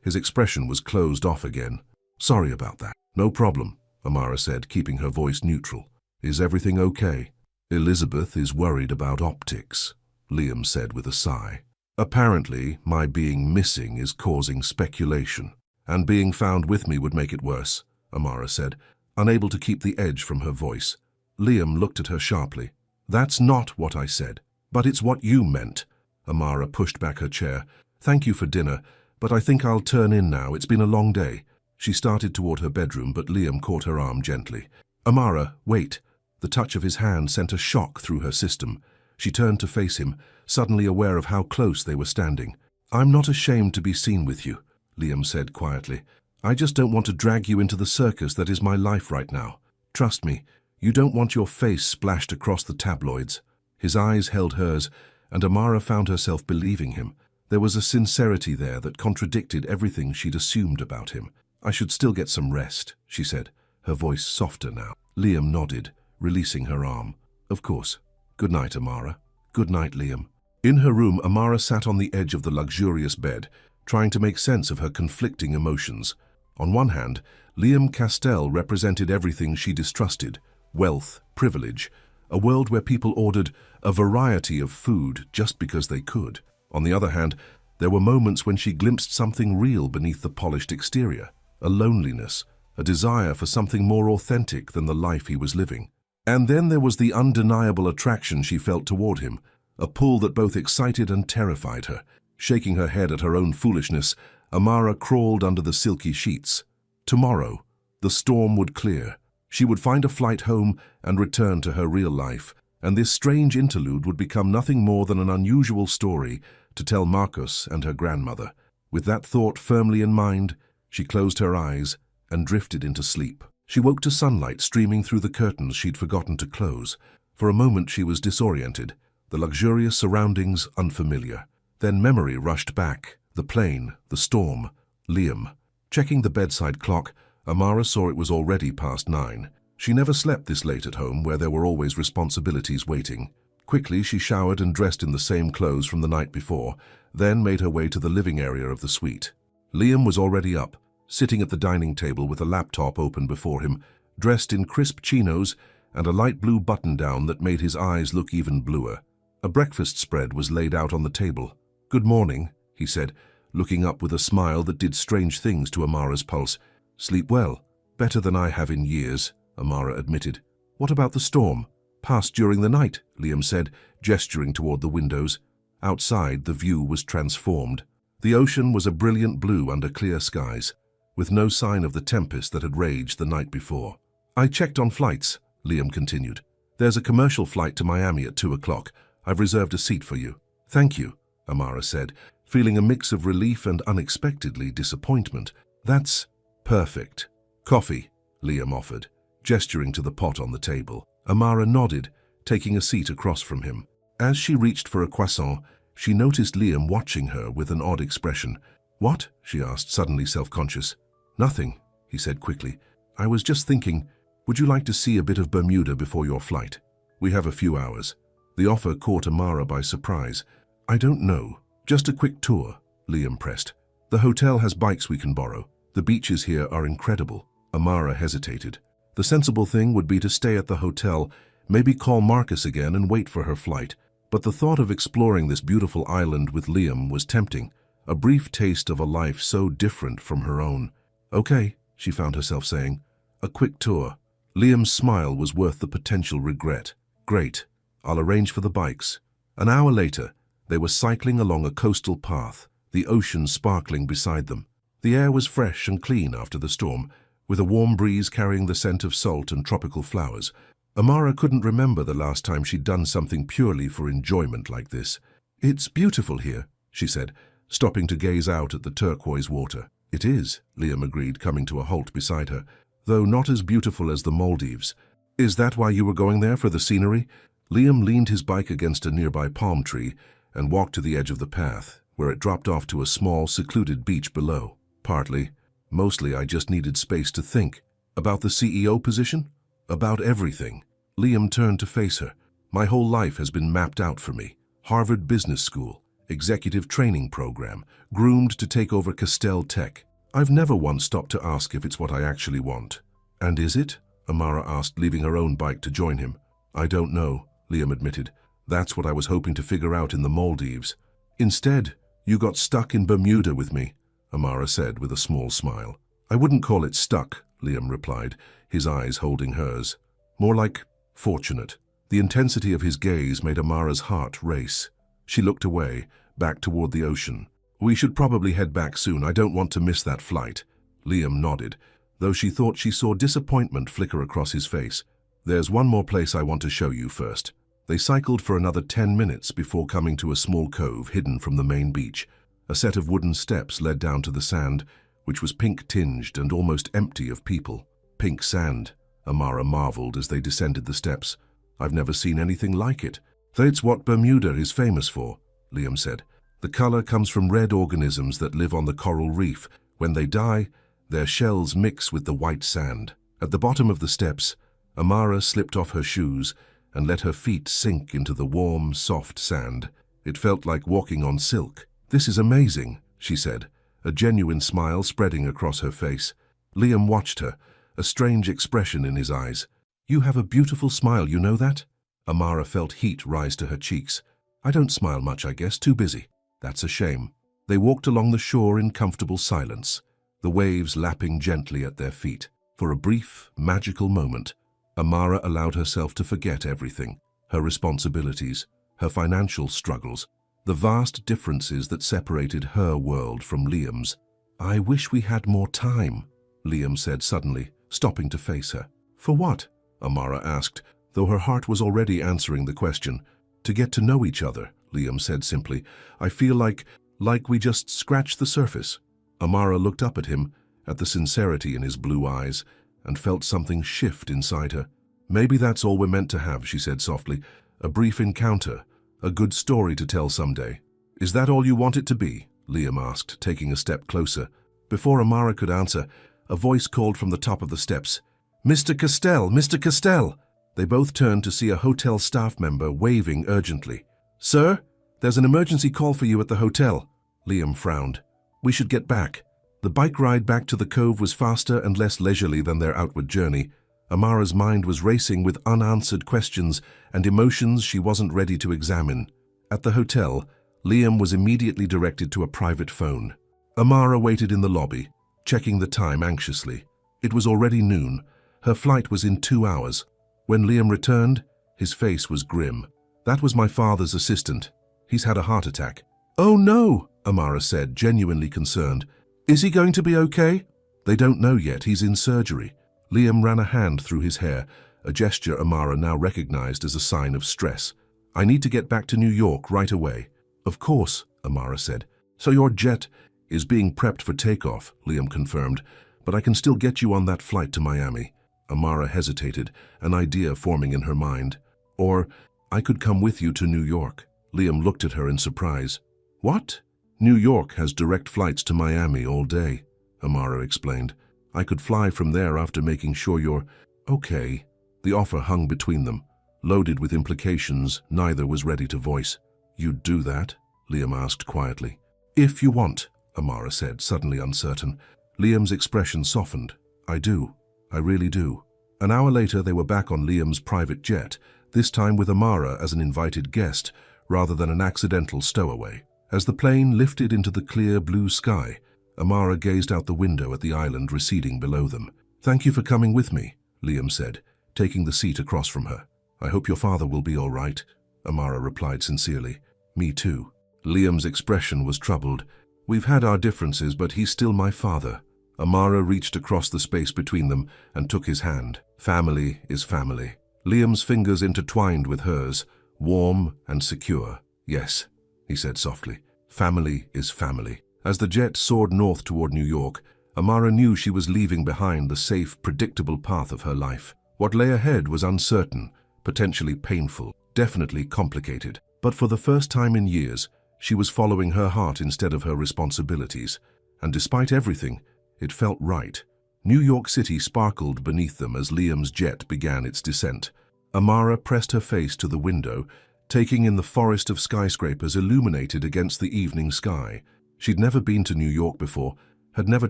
Speaker 1: his expression was closed off again. "Sorry about that." "No problem," Amara said, keeping her voice neutral. "Is everything okay?" "Elizabeth is worried about optics," Liam said with a sigh. "Apparently, my being missing is causing speculation, and being found with me would make it worse," Amara said, unable to keep the edge from her voice. Liam looked at her sharply. "That's not what I said, but it's what you meant." Amara pushed back her chair. "Thank you for dinner, but I think I'll turn in now. It's been a long day." She started toward her bedroom, but Liam caught her arm gently. "Amara, wait." The touch of his hand sent a shock through her system. She turned to face him, suddenly aware of how close they were standing. "I'm not ashamed to be seen with you," Liam said quietly. "I just don't want to drag you into the circus that is my life right now. Trust me, you don't want your face splashed across the tabloids." His eyes held hers, and Amara found herself believing him. There was a sincerity there that contradicted everything she'd assumed about him. "I should still get some rest," she said, her voice softer now. Liam nodded, releasing her arm. "Of course. Good night, Amara." "Good night, Liam." In her room, Amara sat on the edge of the luxurious bed, trying to make sense of her conflicting emotions. On one hand, Liam Castell represented everything she distrusted: wealth, privilege, a world where people ordered a variety of food just because they could. On the other hand, there were moments when she glimpsed something real beneath the polished exterior: a loneliness, a desire for something more authentic than the life he was living. And then there was the undeniable attraction she felt toward him, a pull that both excited and terrified her. Shaking her head at her own foolishness, Amara crawled under the silky sheets. Tomorrow, the storm would clear. She would find a flight home and return to her real life, and this strange interlude would become nothing more than an unusual story to tell Marcus and her grandmother. With that thought firmly in mind, she closed her eyes and drifted into sleep. She woke to sunlight streaming through the curtains she'd forgotten to close. For a moment she was disoriented, the luxurious surroundings unfamiliar. Then memory rushed back: the plane, the storm, Liam. Checking the bedside clock, Amara saw it was already past 9. She never slept this late at home, where there were always responsibilities waiting. Quickly she showered and dressed in the same clothes from the night before, then made her way to the living area of the suite. Liam was already up, sitting at the dining table with a laptop open before him, dressed in crisp chinos and a light blue button-down that made his eyes look even bluer. A breakfast spread was laid out on the table. "Good morning," he said, looking up with a smile that did strange things to Amara's pulse. "Sleep well." "Better than I have in years," Amara admitted. "What about the storm?" "Passed during the night," Liam said, gesturing toward the windows. Outside, the view was transformed. The ocean was a brilliant blue under clear skies, with no sign of the tempest that had raged the night before. "I checked on flights," Liam continued. "There's a commercial flight to Miami at 2 o'clock. I've reserved a seat for you." "Thank you," Amara said, feeling a mix of relief and unexpectedly disappointment. "That's perfect." "Coffee," Liam offered, gesturing to the pot on the table. Amara nodded, taking a seat across from him. As she reached for a croissant, she noticed Liam watching her with an odd expression. "What?" she asked, suddenly self-conscious. "Nothing," he said quickly. "I was just thinking, would you like to see a bit of Bermuda before your flight? We have a few hours." The offer caught Amara by surprise. "I don't know. Just a quick tour," Liam pressed. "The hotel has bikes we can borrow. The beaches here are incredible." Amara hesitated. The sensible thing would be to stay at the hotel, maybe call Marcus again and wait for her flight. But the thought of exploring this beautiful island with Liam was tempting, a brief taste of a life so different from her own. "Okay," she found herself saying. "A quick tour." Liam's smile was worth the potential regret. "Great. I'll arrange for the bikes." An hour later, they were cycling along a coastal path, the ocean sparkling beside them. The air was fresh and clean after the storm, with a warm breeze carrying the scent of salt and tropical flowers. Amara couldn't remember the last time she'd done something purely for enjoyment like this. "It's beautiful here," she said, stopping to gaze out at the turquoise water. "It is," Liam agreed, coming to a halt beside her, "though not as beautiful as the Maldives." "Is that why you were going there, for the scenery?" Liam leaned his bike against a nearby palm tree and walked to the edge of the path, where it dropped off to a small, secluded beach below. "Partly. Mostly I just needed space to think." "About the CEO position?" "About everything." Liam turned to face her. My whole life has been mapped out for me. Harvard Business School, executive training program, groomed to take over Castell Tech. I've never once stopped to ask if it's what I actually want. And is it? Amara asked, leaving her own bike to join him. I don't know, Liam admitted. That's what I was hoping to figure out in the Maldives. Instead, you got stuck in Bermuda with me, Amara said with a small smile. I wouldn't call it stuck, Liam replied, his eyes holding hers. More like fortunate. The intensity of his gaze made Amara's heart race. She looked away, back toward the ocean. We should probably head back soon. I don't want to miss that flight. Liam nodded, though she thought she saw disappointment flicker across his face. There's one more place I want to show you first. They cycled for another 10 minutes before coming to a small cove hidden from the main beach. A set of wooden steps led down to the sand, which was pink-tinged and almost empty of people. Pink sand, Amara marveled as they descended the steps. I've never seen anything like it. That's what Bermuda is famous for, Liam said. The color comes from red organisms that live on the coral reef. When they die, their shells mix with the white sand. At the bottom of the steps, Amara slipped off her shoes and let her feet sink into the warm, soft sand. It felt like walking on silk. This is amazing, she said, a genuine smile spreading across her face. Liam watched her, a strange expression in his eyes. You have a beautiful smile, you know that? Amara felt heat rise to her cheeks. I don't smile much, I guess, too busy. That's a shame. They walked along the shore in comfortable silence, the waves lapping gently at their feet. For a brief, magical moment, Amara allowed herself to forget everything, her responsibilities, her financial struggles, the vast differences that separated her world from Liam's. I wish we had more time, Liam said suddenly, stopping to face her. For what? Amara asked, though her heart was already answering the question. To get to know each other, Liam said simply. I feel like we just scratched the surface. Amara looked up at him, at the sincerity in his blue eyes, and felt something shift inside her. Maybe that's all we're meant to have, she said softly. A brief encounter, a good story to tell someday. Is that all you want it to be? Liam asked, taking a step closer. Before Amara could answer, a voice called from the top of the steps. Mr. Castell! Mr. Castell! They both turned to see a hotel staff member waving urgently. Sir, there's an emergency call for you at the hotel. Liam frowned. We should get back. The bike ride back to the cove was faster and less leisurely than their outward journey. Amara's mind was racing with unanswered questions and emotions she wasn't ready to examine. At the hotel, Liam was immediately directed to a private phone. Amara waited in the lobby, checking the time anxiously. It was already noon. Her flight was in 2 hours. When Liam returned, his face was grim. That was my father's assistant. He's had a heart attack. Oh no, Amara said, genuinely concerned. Is he going to be okay? They don't know yet. He's in surgery. Liam ran a hand through his hair, a gesture Amara now recognized as a sign of stress. I need to get back to New York right away. Of course, Amara said. So your jet is being prepped for takeoff, Liam confirmed, but I can still get you on that flight to Miami. Amara hesitated, an idea forming in her mind. Or, I could come with you to New York. Liam looked at her in surprise. What? New York has direct flights to Miami all day, Amara explained. I could fly from there after making sure you're okay. The offer hung between them, loaded with implications neither was ready to voice. You'd do that? Liam asked quietly. If you want, Amara said, suddenly uncertain. Liam's expression softened. I do. I really do. An hour later, they were back on Liam's private jet, this time with Amara as an invited guest, rather than an accidental stowaway. As the plane lifted into the clear blue sky, Amara gazed out the window at the island receding below them. Thank you for coming with me, Liam said, taking the seat across from her. I hope your father will be all right, Amara replied sincerely. Me too. Liam's expression was troubled. We've had our differences, but he's still my father. Amara reached across the space between them and took his hand. Family is family. Liam's fingers intertwined with hers, warm and secure. Yes, he said softly. Family is family. As the jet soared north toward New York, Amara knew she was leaving behind the safe, predictable path of her life. What lay ahead was uncertain, potentially painful, definitely complicated. But for the first time in years, she was following her heart instead of her responsibilities. And despite everything, it felt right. New York City sparkled beneath them as Liam's jet began its descent. Amara pressed her face to the window, taking in the forest of skyscrapers illuminated against the evening sky. She'd never been to New York before, had never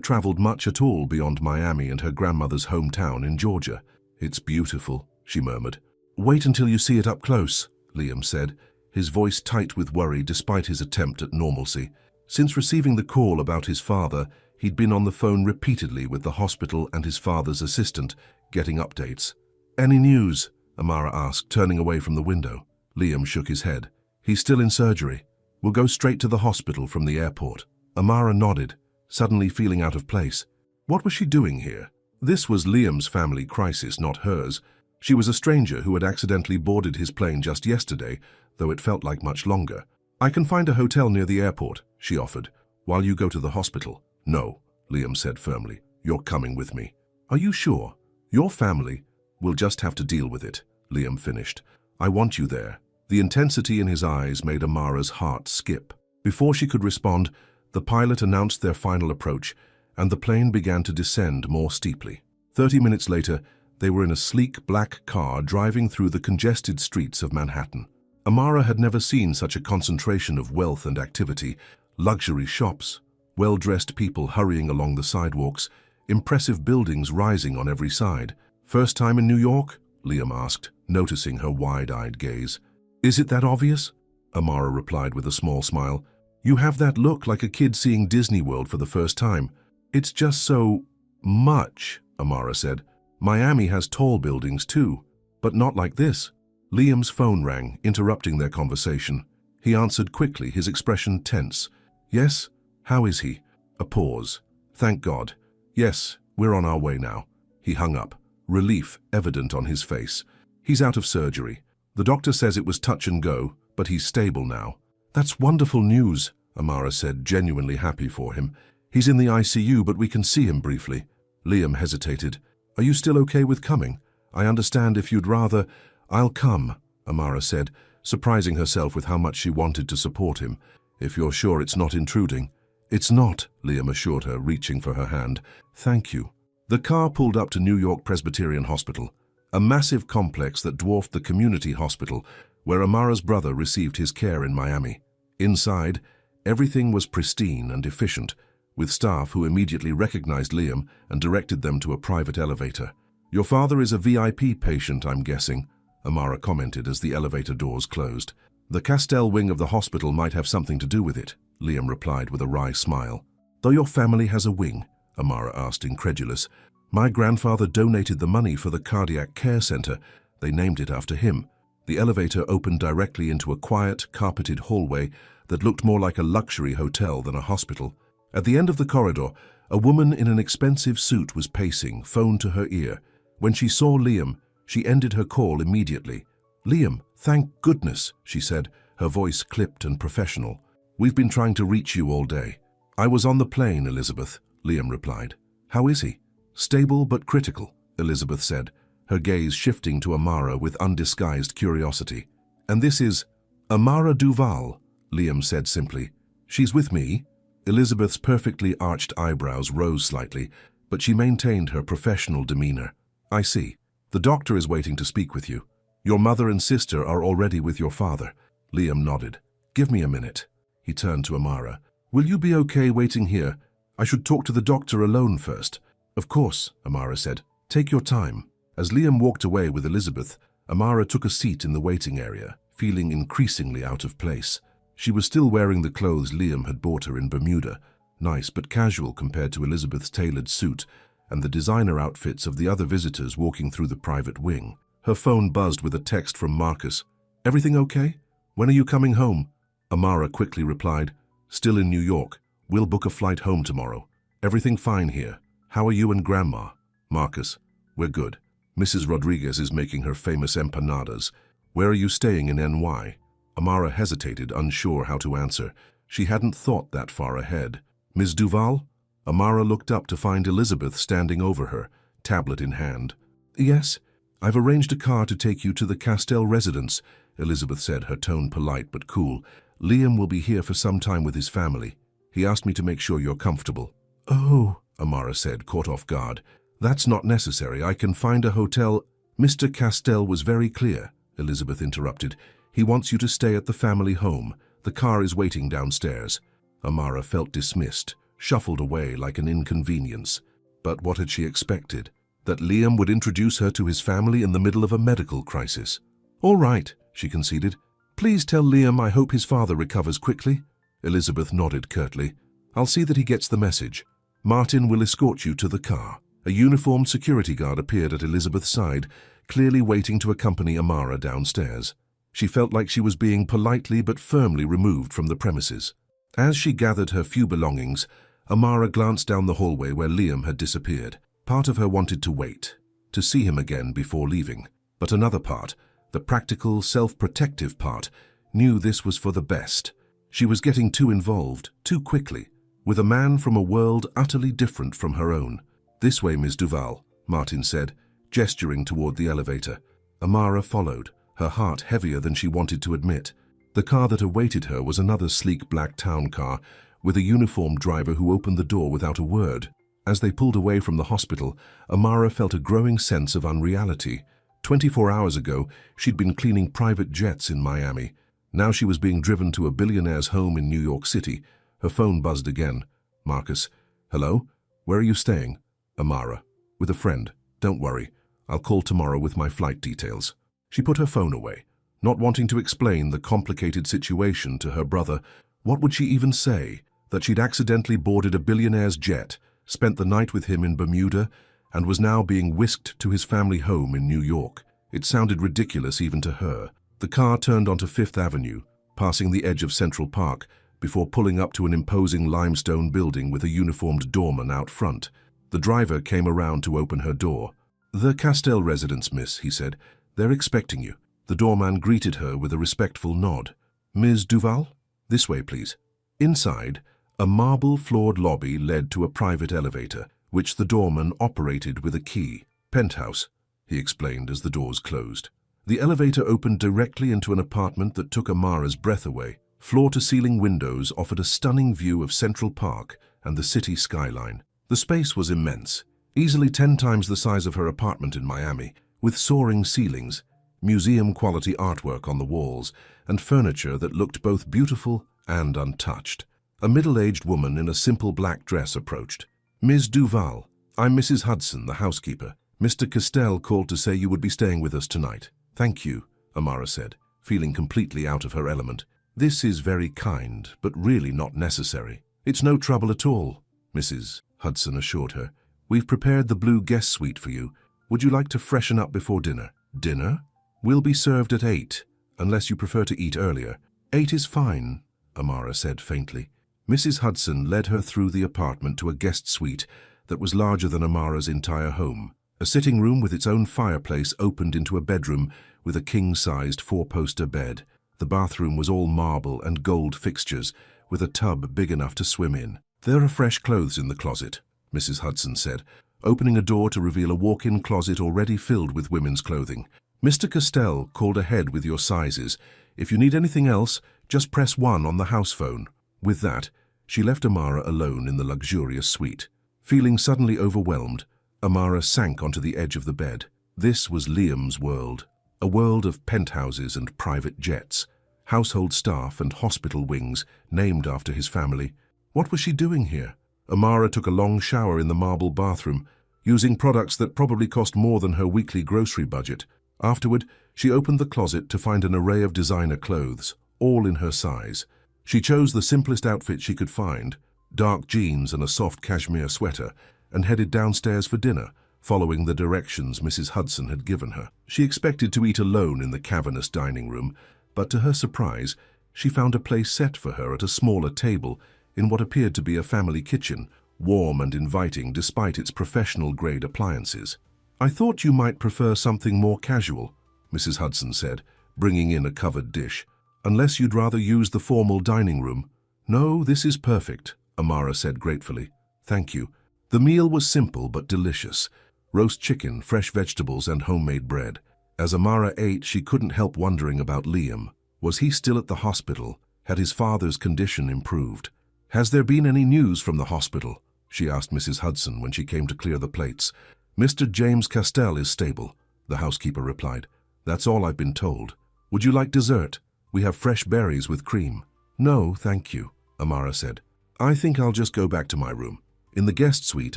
Speaker 1: traveled much at all beyond Miami and her grandmother's hometown in Georgia. "It's beautiful," she murmured. "Wait until you see it up close," Liam said, his voice tight with worry despite his attempt at normalcy. Since receiving the call about his father, he'd been on the phone repeatedly with the hospital and his father's assistant, getting updates. "Any news?" Amara asked, turning away from the window. Liam shook his head. "He's still in surgery. We'll go straight to the hospital from the airport." Amara nodded, suddenly feeling out of place. What was she doing here? This was Liam's family crisis, not hers. She was a stranger who had accidentally boarded his plane just yesterday, though it felt like much longer. "I can find a hotel near the airport," she offered, "while you go to the hospital." "No," Liam said firmly. "You're coming with me." "Are you sure? Your family will just have to deal with it," Liam finished. "I want you there." The intensity in his eyes made Amara's heart skip. Before she could respond, the pilot announced their final approach, and the plane began to descend more steeply. 30 minutes later, they were in a sleek black car driving through the congested streets of Manhattan. Amara had never seen such a concentration of wealth and activity, luxury shops, well-dressed people hurrying along the sidewalks, impressive buildings rising on every side. "First time in New York?" Liam asked, noticing her wide-eyed gaze. "Is it that obvious?" Amara replied with a small smile. "You have that look like a kid seeing Disney World for the first time." "It's just so much," Amara said. "Miami has tall buildings too, but not like this." Liam's phone rang, interrupting their conversation. He answered quickly, his expression tense. "Yes? How is he?" A pause. "Thank God. Yes, we're on our way now." He hung up, relief evident on his face. "He's out of surgery. The doctor says it was touch and go, but he's stable now." "That's wonderful news," Amara said, genuinely happy for him. "He's in the ICU, but we can see him briefly." Liam hesitated. "Are you still okay with coming? I understand if you'd rather—" "I'll come," Amara said, surprising herself with how much she wanted to support him. "If you're sure it's not intruding." "It's not," Liam assured her, reaching for her hand. "Thank you." The car pulled up to New York Presbyterian Hospital, a massive complex that dwarfed the community hospital where Amara's brother received his care in Miami. Inside, everything was pristine and efficient, with staff who immediately recognized Liam and directed them to a private elevator. "Your father is a VIP patient, I'm guessing," Amara commented as the elevator doors closed. "The Castell wing of the hospital might have something to do with it," Liam replied with a wry smile. "Though your family has a wing?" Amara asked, incredulous. "My grandfather donated the money for the cardiac care center. They named it after him." The elevator opened directly into a quiet, carpeted hallway that looked more like a luxury hotel than a hospital. At the end of the corridor, a woman in an expensive suit was pacing, phone to her ear. When she saw Liam, she ended her call immediately. "Liam, thank goodness," she said, her voice clipped and professional. "We've been trying to reach you all day." "I was on the plane, Elizabeth," Liam replied. "How is he?" "Stable but critical," Elizabeth said, her gaze shifting to Amara with undisguised curiosity. "And this is Amara Duval," Liam said simply. "She's with me?" Elizabeth's perfectly arched eyebrows rose slightly, but she maintained her professional demeanor. "I see. The doctor is waiting to speak with you. Your mother and sister are already with your father." Liam nodded. "Give me a minute." He turned to Amara. "Will you be okay waiting here? I should talk to the doctor alone first." "Of course," Amara said. "Take your time." As Liam walked away with Elizabeth, Amara took a seat in the waiting area, feeling increasingly out of place. She was still wearing the clothes Liam had bought her in Bermuda, nice but casual compared to Elizabeth's tailored suit and the designer outfits of the other visitors walking through the private wing. Her phone buzzed with a text from Marcus. "Everything okay? When are you coming home?" Amara quickly replied, "Still in New York. We'll book a flight home tomorrow. Everything fine here. How are you and Grandma?" Marcus, "We're good. Mrs. Rodriguez is making her famous empanadas. Where are you staying in NY?" Amara hesitated, unsure how to answer. She hadn't thought that far ahead. "Ms. Duval?" Amara looked up to find Elizabeth standing over her, tablet in hand. "Yes, I've arranged a car to take you to the Castell residence," Elizabeth said, her tone polite but cool. "Liam will be here for some time with his family. He asked me to make sure you're comfortable." "Oh," Amara said, caught off guard. "That's not necessary. I can find a hotel." Mr. Castell was very clear, Elizabeth interrupted. He wants you to stay at the family home. The car is waiting downstairs. Amara felt dismissed, shuffled away like an inconvenience. But what had she expected? That Liam would introduce her to his family in the middle of a medical crisis. All right, she conceded. Please tell Liam I hope his father recovers quickly. Elizabeth nodded curtly. I'll see that he gets the message. Martin will escort you to the car. A uniformed security guard appeared at Elizabeth's side, clearly waiting to accompany Amara downstairs. She felt like she was being politely but firmly removed from the premises. As she gathered her few belongings, Amara glanced down the hallway where Liam had disappeared. Part of her wanted to wait, to see him again before leaving. But another part, the practical, self-protective part, knew this was for the best. She was getting too involved, too quickly, with a man from a world utterly different from her own. This way, Ms. Duval, Martin said, gesturing toward the elevator. Amara followed, her heart heavier than she wanted to admit. The car that awaited her was another sleek black town car, with a uniformed driver who opened the door without a word. As they pulled away from the hospital, Amara felt a growing sense of unreality. 24 hours ago, she'd been cleaning private jets in Miami. Now she was being driven to a billionaire's home in New York City. Her phone buzzed again. Marcus. Hello? Where are you staying? Amara. With a friend. Don't worry. I'll call tomorrow with my flight details. She put her phone away, not wanting to explain the complicated situation to her brother. What would she even say? That she'd accidentally boarded a billionaire's jet, spent the night with him in Bermuda, and was now being whisked to his family home in New York. It sounded ridiculous even to her. The car turned onto Fifth Avenue, passing the edge of Central Park, before pulling up to an imposing limestone building with a uniformed doorman out front. The driver came around to open her door. The Castell residence, miss, he said. They're expecting you. The doorman greeted her with a respectful nod. Ms. Duval? This way, please. Inside, a marble-floored lobby led to a private elevator, which the doorman operated with a key. Penthouse, he explained as the doors closed. The elevator opened directly into an apartment that took Amara's breath away. Floor-to-ceiling windows offered a stunning view of Central Park and the city skyline. The space was immense, easily 10 times the size of her apartment in Miami, with soaring ceilings, museum-quality artwork on the walls, and furniture that looked both beautiful and untouched. A middle-aged woman in a simple black dress approached. Ms. Duval, I'm Mrs. Hudson, the housekeeper. Mr. Castell called to say you would be staying with us tonight. Thank you, Amara said, feeling completely out of her element. This is very kind, but really not necessary. It's no trouble at all, Mrs. Hudson assured her. We've prepared the blue guest suite for you. Would you like to freshen up before dinner? Dinner? We'll be served at 8, unless you prefer to eat earlier. 8 is fine, Amara said faintly. Mrs. Hudson led her through the apartment to a guest suite that was larger than Amara's entire home. A sitting room with its own fireplace opened into a bedroom with a king-sized 4-poster bed. The bathroom was all marble and gold fixtures, with a tub big enough to swim in. There are fresh clothes in the closet, Mrs. Hudson said, opening a door to reveal a walk-in closet already filled with women's clothing. Mr. Castell called ahead with your sizes. If you need anything else, just press 1 on the house phone. With that, she left Amara alone in the luxurious suite. Feeling suddenly overwhelmed, Amara sank onto the edge of the bed. This was Liam's world, a world of penthouses and private jets, household staff and hospital wings named after his family. What was she doing here? Amara took a long shower in the marble bathroom, using products that probably cost more than her weekly grocery budget. Afterward, she opened the closet to find an array of designer clothes, all in her size. She chose the simplest outfit she could find, dark jeans and a soft cashmere sweater, and headed downstairs for dinner, following the directions Mrs. Hudson had given her. She expected to eat alone in the cavernous dining room, but to her surprise, she found a place set for her at a smaller table in what appeared to be a family kitchen, warm and inviting despite its professional-grade appliances. I thought you might prefer something more casual, Mrs. Hudson said, bringing in a covered dish. Unless you'd rather use the formal dining room. No, this is perfect, Amara said gratefully. Thank you. The meal was simple but delicious. Roast chicken, fresh vegetables, and homemade bread. As Amara ate, she couldn't help wondering about Liam. Was he still at the hospital? Had his father's condition improved? Has there been any news from the hospital? She asked Mrs. Hudson when she came to clear the plates. Mr. James Castell is stable, the housekeeper replied. That's all I've been told. Would you like dessert? We have fresh berries with cream. No, thank you, Amara said. I think I'll just go back to my room. In the guest suite,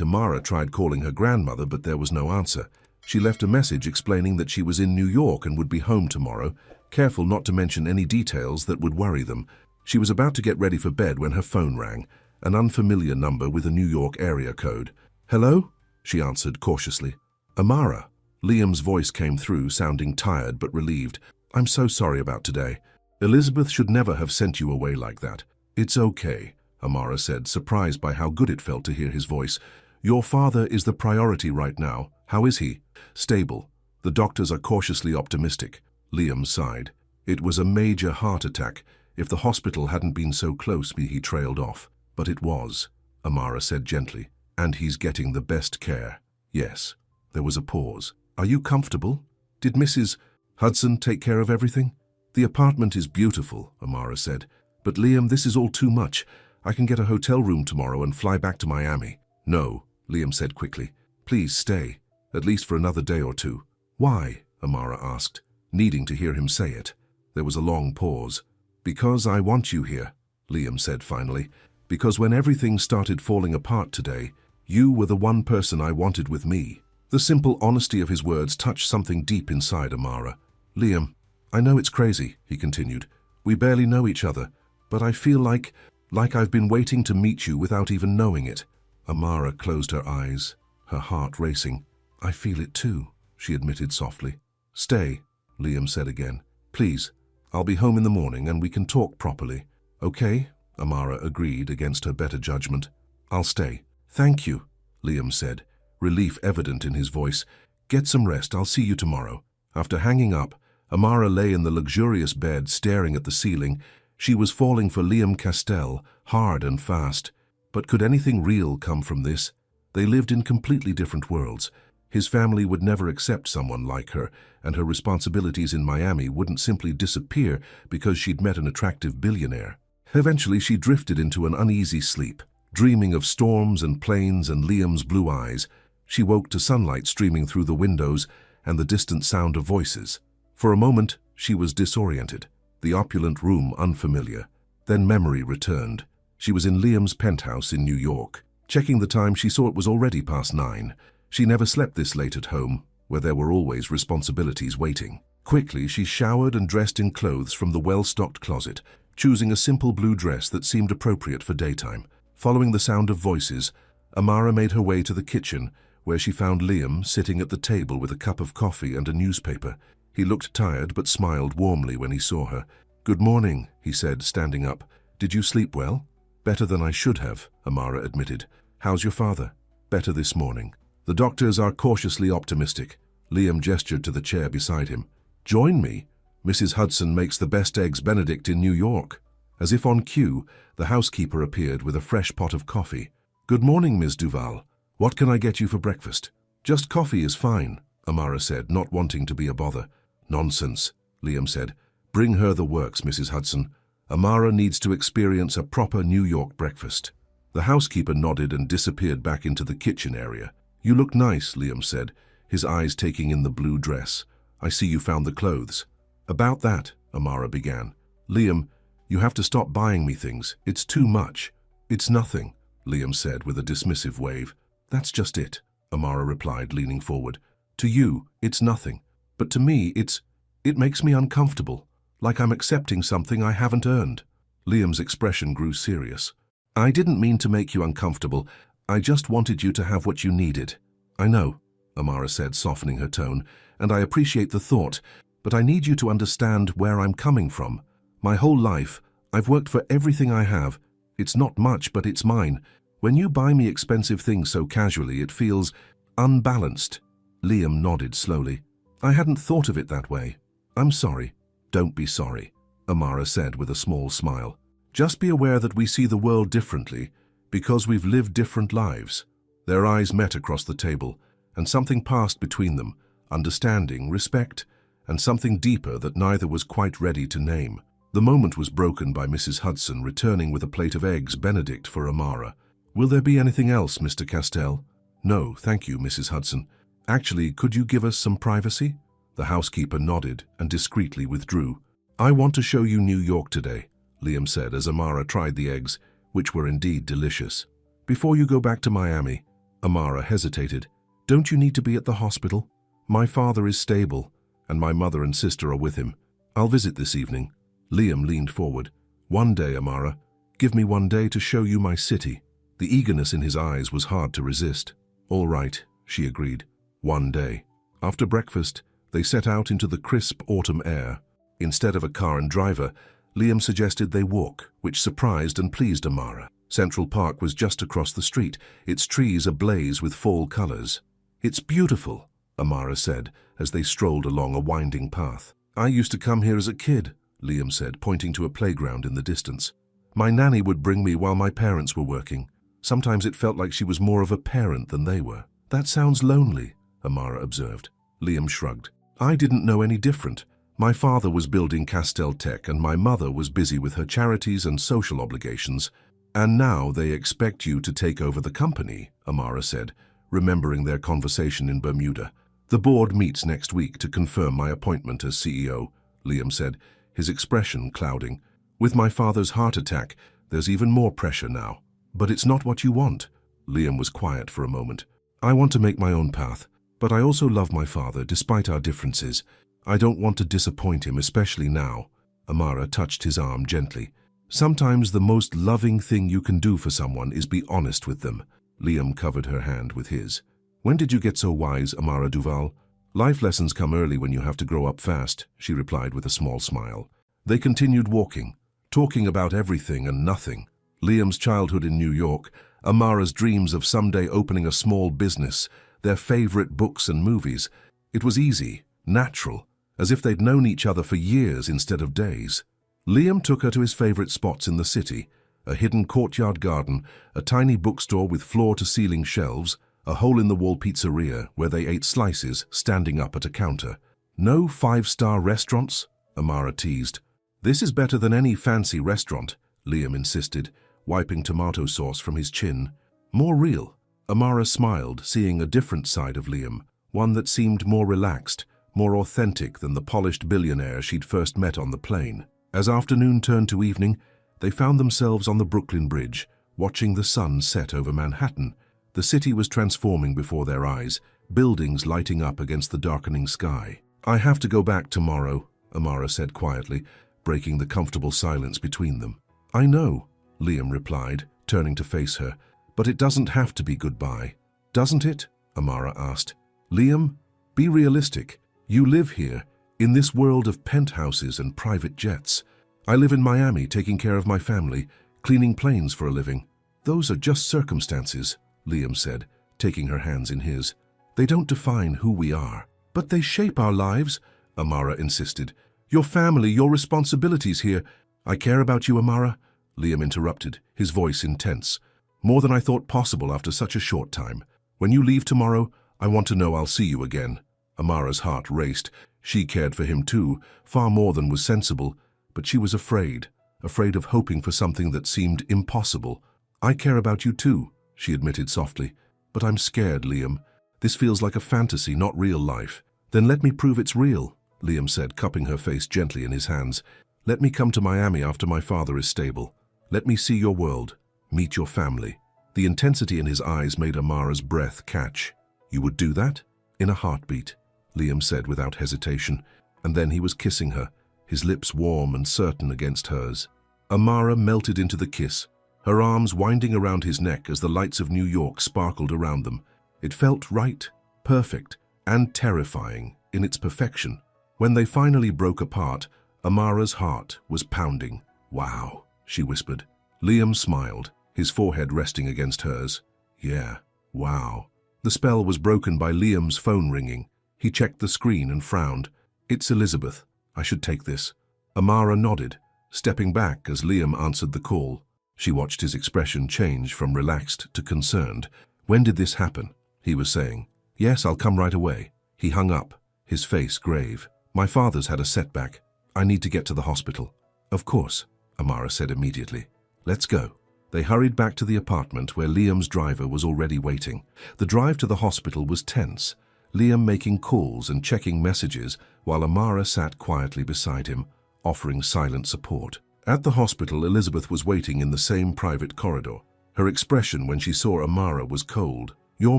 Speaker 1: Amara tried calling her grandmother, but there was no answer. She left a message explaining that she was in New York and would be home tomorrow, careful not to mention any details that would worry them. She was about to get ready for bed when her phone rang, an unfamiliar number with a New York area code. Hello? She answered cautiously. Amara. Liam's voice came through, sounding tired but relieved. I'm so sorry about today. Elizabeth should never have sent you away like that. It's okay, Amara said, surprised by how good it felt to hear his voice. Your father is the priority right now. How is he? Stable. The doctors are cautiously optimistic. Liam sighed. It was a major heart attack. If the hospital hadn't been so close, he trailed off. But it was, Amara said gently. And he's getting the best care. Yes. There was a pause. Are you comfortable? Did Mrs. Hudson take care of everything? The apartment is beautiful, Amara said. But Liam, this is all too much. I can get a hotel room tomorrow and fly back to Miami. No, Liam said quickly. Please stay, at least for another day or two. Why? Amara asked, needing to hear him say it. There was a long pause. Because I want you here, Liam said finally. Because when everything started falling apart today, you were the one person I wanted with me. The simple honesty of his words touched something deep inside Amara. Liam, I know it's crazy, he continued. We barely know each other, but I feel like I've been waiting to meet you without even knowing it. Amara closed her eyes, her heart racing. I feel it too, she admitted softly. Stay, Liam said again. Please, I'll be home in the morning and we can talk properly. Okay, Amara agreed against her better judgment. I'll stay. Thank you, Liam said, relief evident in his voice. Get some rest, I'll see you tomorrow. After hanging up, Amara lay in the luxurious bed staring at the ceiling. She was falling for Liam Castell, hard and fast. But could anything real come from this? They lived in completely different worlds. His family would never accept someone like her, and her responsibilities in Miami wouldn't simply disappear because she'd met an attractive billionaire. Eventually, she drifted into an uneasy sleep, dreaming of storms and planes and Liam's blue eyes. She woke to sunlight streaming through the windows and the distant sound of voices. For a moment, she was disoriented, the opulent room unfamiliar. Then memory returned. She was in Liam's penthouse in New York. Checking the time, she saw it was already past 9. She never slept this late at home, where there were always responsibilities waiting. Quickly, she showered and dressed in clothes from the well-stocked closet, choosing a simple blue dress that seemed appropriate for daytime. Following the sound of voices, Amara made her way to the kitchen, where she found Liam sitting at the table with a cup of coffee and a newspaper. He looked tired but smiled warmly when he saw her. Good morning, he said, standing up. Did you sleep well? Better than I should have, Amara admitted. How's your father? Better this morning. The doctors are cautiously optimistic. Liam gestured to the chair beside him. Join me. Mrs. Hudson makes the best eggs Benedict in New York. As if on cue, the housekeeper appeared with a fresh pot of coffee. Good morning, Ms. Duval. What can I get you for breakfast? Just coffee is fine, Amara said, not wanting to be a bother. Nonsense, Liam said. Bring her the works, Mrs. Hudson. Amara needs to experience a proper New York breakfast. The housekeeper nodded and disappeared back into the kitchen area. You look nice, Liam said, his eyes taking in the blue dress. I see you found the clothes. About that, Amara began. Liam, you have to stop buying me things. It's too much. It's nothing, Liam said with a dismissive wave. That's just it, Amara replied, leaning forward. To you, it's nothing. But to me, it makes me uncomfortable, like I'm accepting something I haven't earned. Liam's expression grew serious. I didn't mean to make you uncomfortable. I just wanted you to have what you needed. I know, Amara said, softening her tone, and I appreciate the thought, but I need you to understand where I'm coming from. My whole life, I've worked for everything I have. It's not much, but it's mine. When you buy me expensive things so casually, it feels unbalanced. Liam nodded slowly. I hadn't thought of it that way. I'm sorry. Don't be sorry, Amara said with a small smile. Just be aware that we see the world differently because we've lived different lives. Their eyes met across the table, and something passed between them, understanding, respect, and something deeper that neither was quite ready to name. The moment was broken by Mrs. Hudson returning with a plate of eggs Benedict for Amara. Will there be anything else, Mr. Castell? No, thank you, Mrs. Hudson. Actually, could you give us some privacy? The housekeeper nodded and discreetly withdrew. I want to show you New York today, Liam said as Amara tried the eggs, which were indeed delicious. Before you go back to Miami, Amara hesitated. Don't you need to be at the hospital? My father is stable, and my mother and sister are with him. I'll visit this evening. Liam leaned forward. One day, Amara. Give me one day to show you my city. The eagerness in his eyes was hard to resist. All right, she agreed. One day. After breakfast, they set out into the crisp autumn air. Instead of a car and driver, Liam suggested they walk, which surprised and pleased Amara. Central Park was just across the street, its trees ablaze with fall colors. It's beautiful, Amara said, as they strolled along a winding path. I used to come here as a kid, Liam said, pointing to a playground in the distance. My nanny would bring me while my parents were working. Sometimes it felt like she was more of a parent than they were. That sounds lonely, Amara observed. Liam shrugged. I didn't know any different. My father was building Castel Tech and my mother was busy with her charities and social obligations. And now they expect you to take over the company, Amara said, remembering their conversation in Bermuda. The board meets next week to confirm my appointment as CEO, Liam said, his expression clouding. With my father's heart attack, there's even more pressure now. But it's not what you want. Liam was quiet for a moment. I want to make my own path, but I also love my father despite our differences. I don't want to disappoint him, especially now. Amara touched his arm gently. Sometimes the most loving thing you can do for someone is be honest with them. Liam covered her hand with his. When did you get so wise, Amara Duval? Life lessons come early when you have to grow up fast, she replied with a small smile. They continued walking, talking about everything and nothing. Liam's childhood in New York, Amara's dreams of someday opening a small business, their favorite books and movies. It was easy, natural, as if they'd known each other for years instead of days. Liam took her to his favorite spots in the city, a hidden courtyard garden, a tiny bookstore with floor-to-ceiling shelves, a hole-in-the-wall pizzeria where they ate slices standing up at a counter. No five-star restaurants? Amara teased. This is better than any fancy restaurant, Liam insisted, wiping tomato sauce from his chin. More real. Amara smiled, seeing a different side of Liam, one that seemed more relaxed, more authentic than the polished billionaire she'd first met on the plane. As afternoon turned to evening, they found themselves on the Brooklyn Bridge, watching the sun set over Manhattan. The city was transforming before their eyes, buildings lighting up against the darkening sky. I have to go back tomorrow, Amara said quietly, breaking the comfortable silence between them. I know, Liam replied, turning to face her, but it doesn't have to be goodbye. Doesn't it? Amara asked. Liam, be realistic. You live here, in this world of penthouses and private jets. I live in Miami taking care of my family, cleaning planes for a living. Those are just circumstances, Liam said, taking her hands in his. They don't define who we are. But they shape our lives, Amara insisted. Your family, your responsibilities here. I care about you, Amara, Liam interrupted, his voice intense. More than I thought possible after such a short time. When you leave tomorrow, I want to know I'll see you again. Amara's heart raced. She cared for him too, far more than was sensible, but she was afraid of hoping for something that seemed impossible. I care about you too, she admitted softly. But I'm scared, Liam. This feels like a fantasy, not real life. Then let me prove it's real, Liam said, cupping her face gently in his hands. Let me come to Miami after my father is stable. Let me see your world, meet your family. The intensity in his eyes made Amara's breath catch. You would do that? In a heartbeat, Liam said without hesitation, and then he was kissing her, his lips warm and certain against hers. Amara melted into the kiss, her arms winding around his neck as the lights of New York sparkled around them. It felt right, perfect, and terrifying in its perfection. When they finally broke apart, Amara's heart was pounding. Wow, she whispered. Liam smiled, his forehead resting against hers. Yeah, wow. The spell was broken by Liam's phone ringing. He checked the screen and frowned. It's Elizabeth. I should take this. Amara nodded, stepping back as Liam answered the call. She watched his expression change from relaxed to concerned. When did this happen? He was saying. Yes, I'll come right away. He hung up, his face grave. My father's had a setback. I need to get to the hospital. Of course, Amara said immediately. Let's go. They hurried back to the apartment where Liam's driver was already waiting. The drive to the hospital was tense. Liam making calls and checking messages while Amara sat quietly beside him, offering silent support. At the hospital, Elizabeth was waiting in the same private corridor. Her expression when she saw Amara was cold. "Your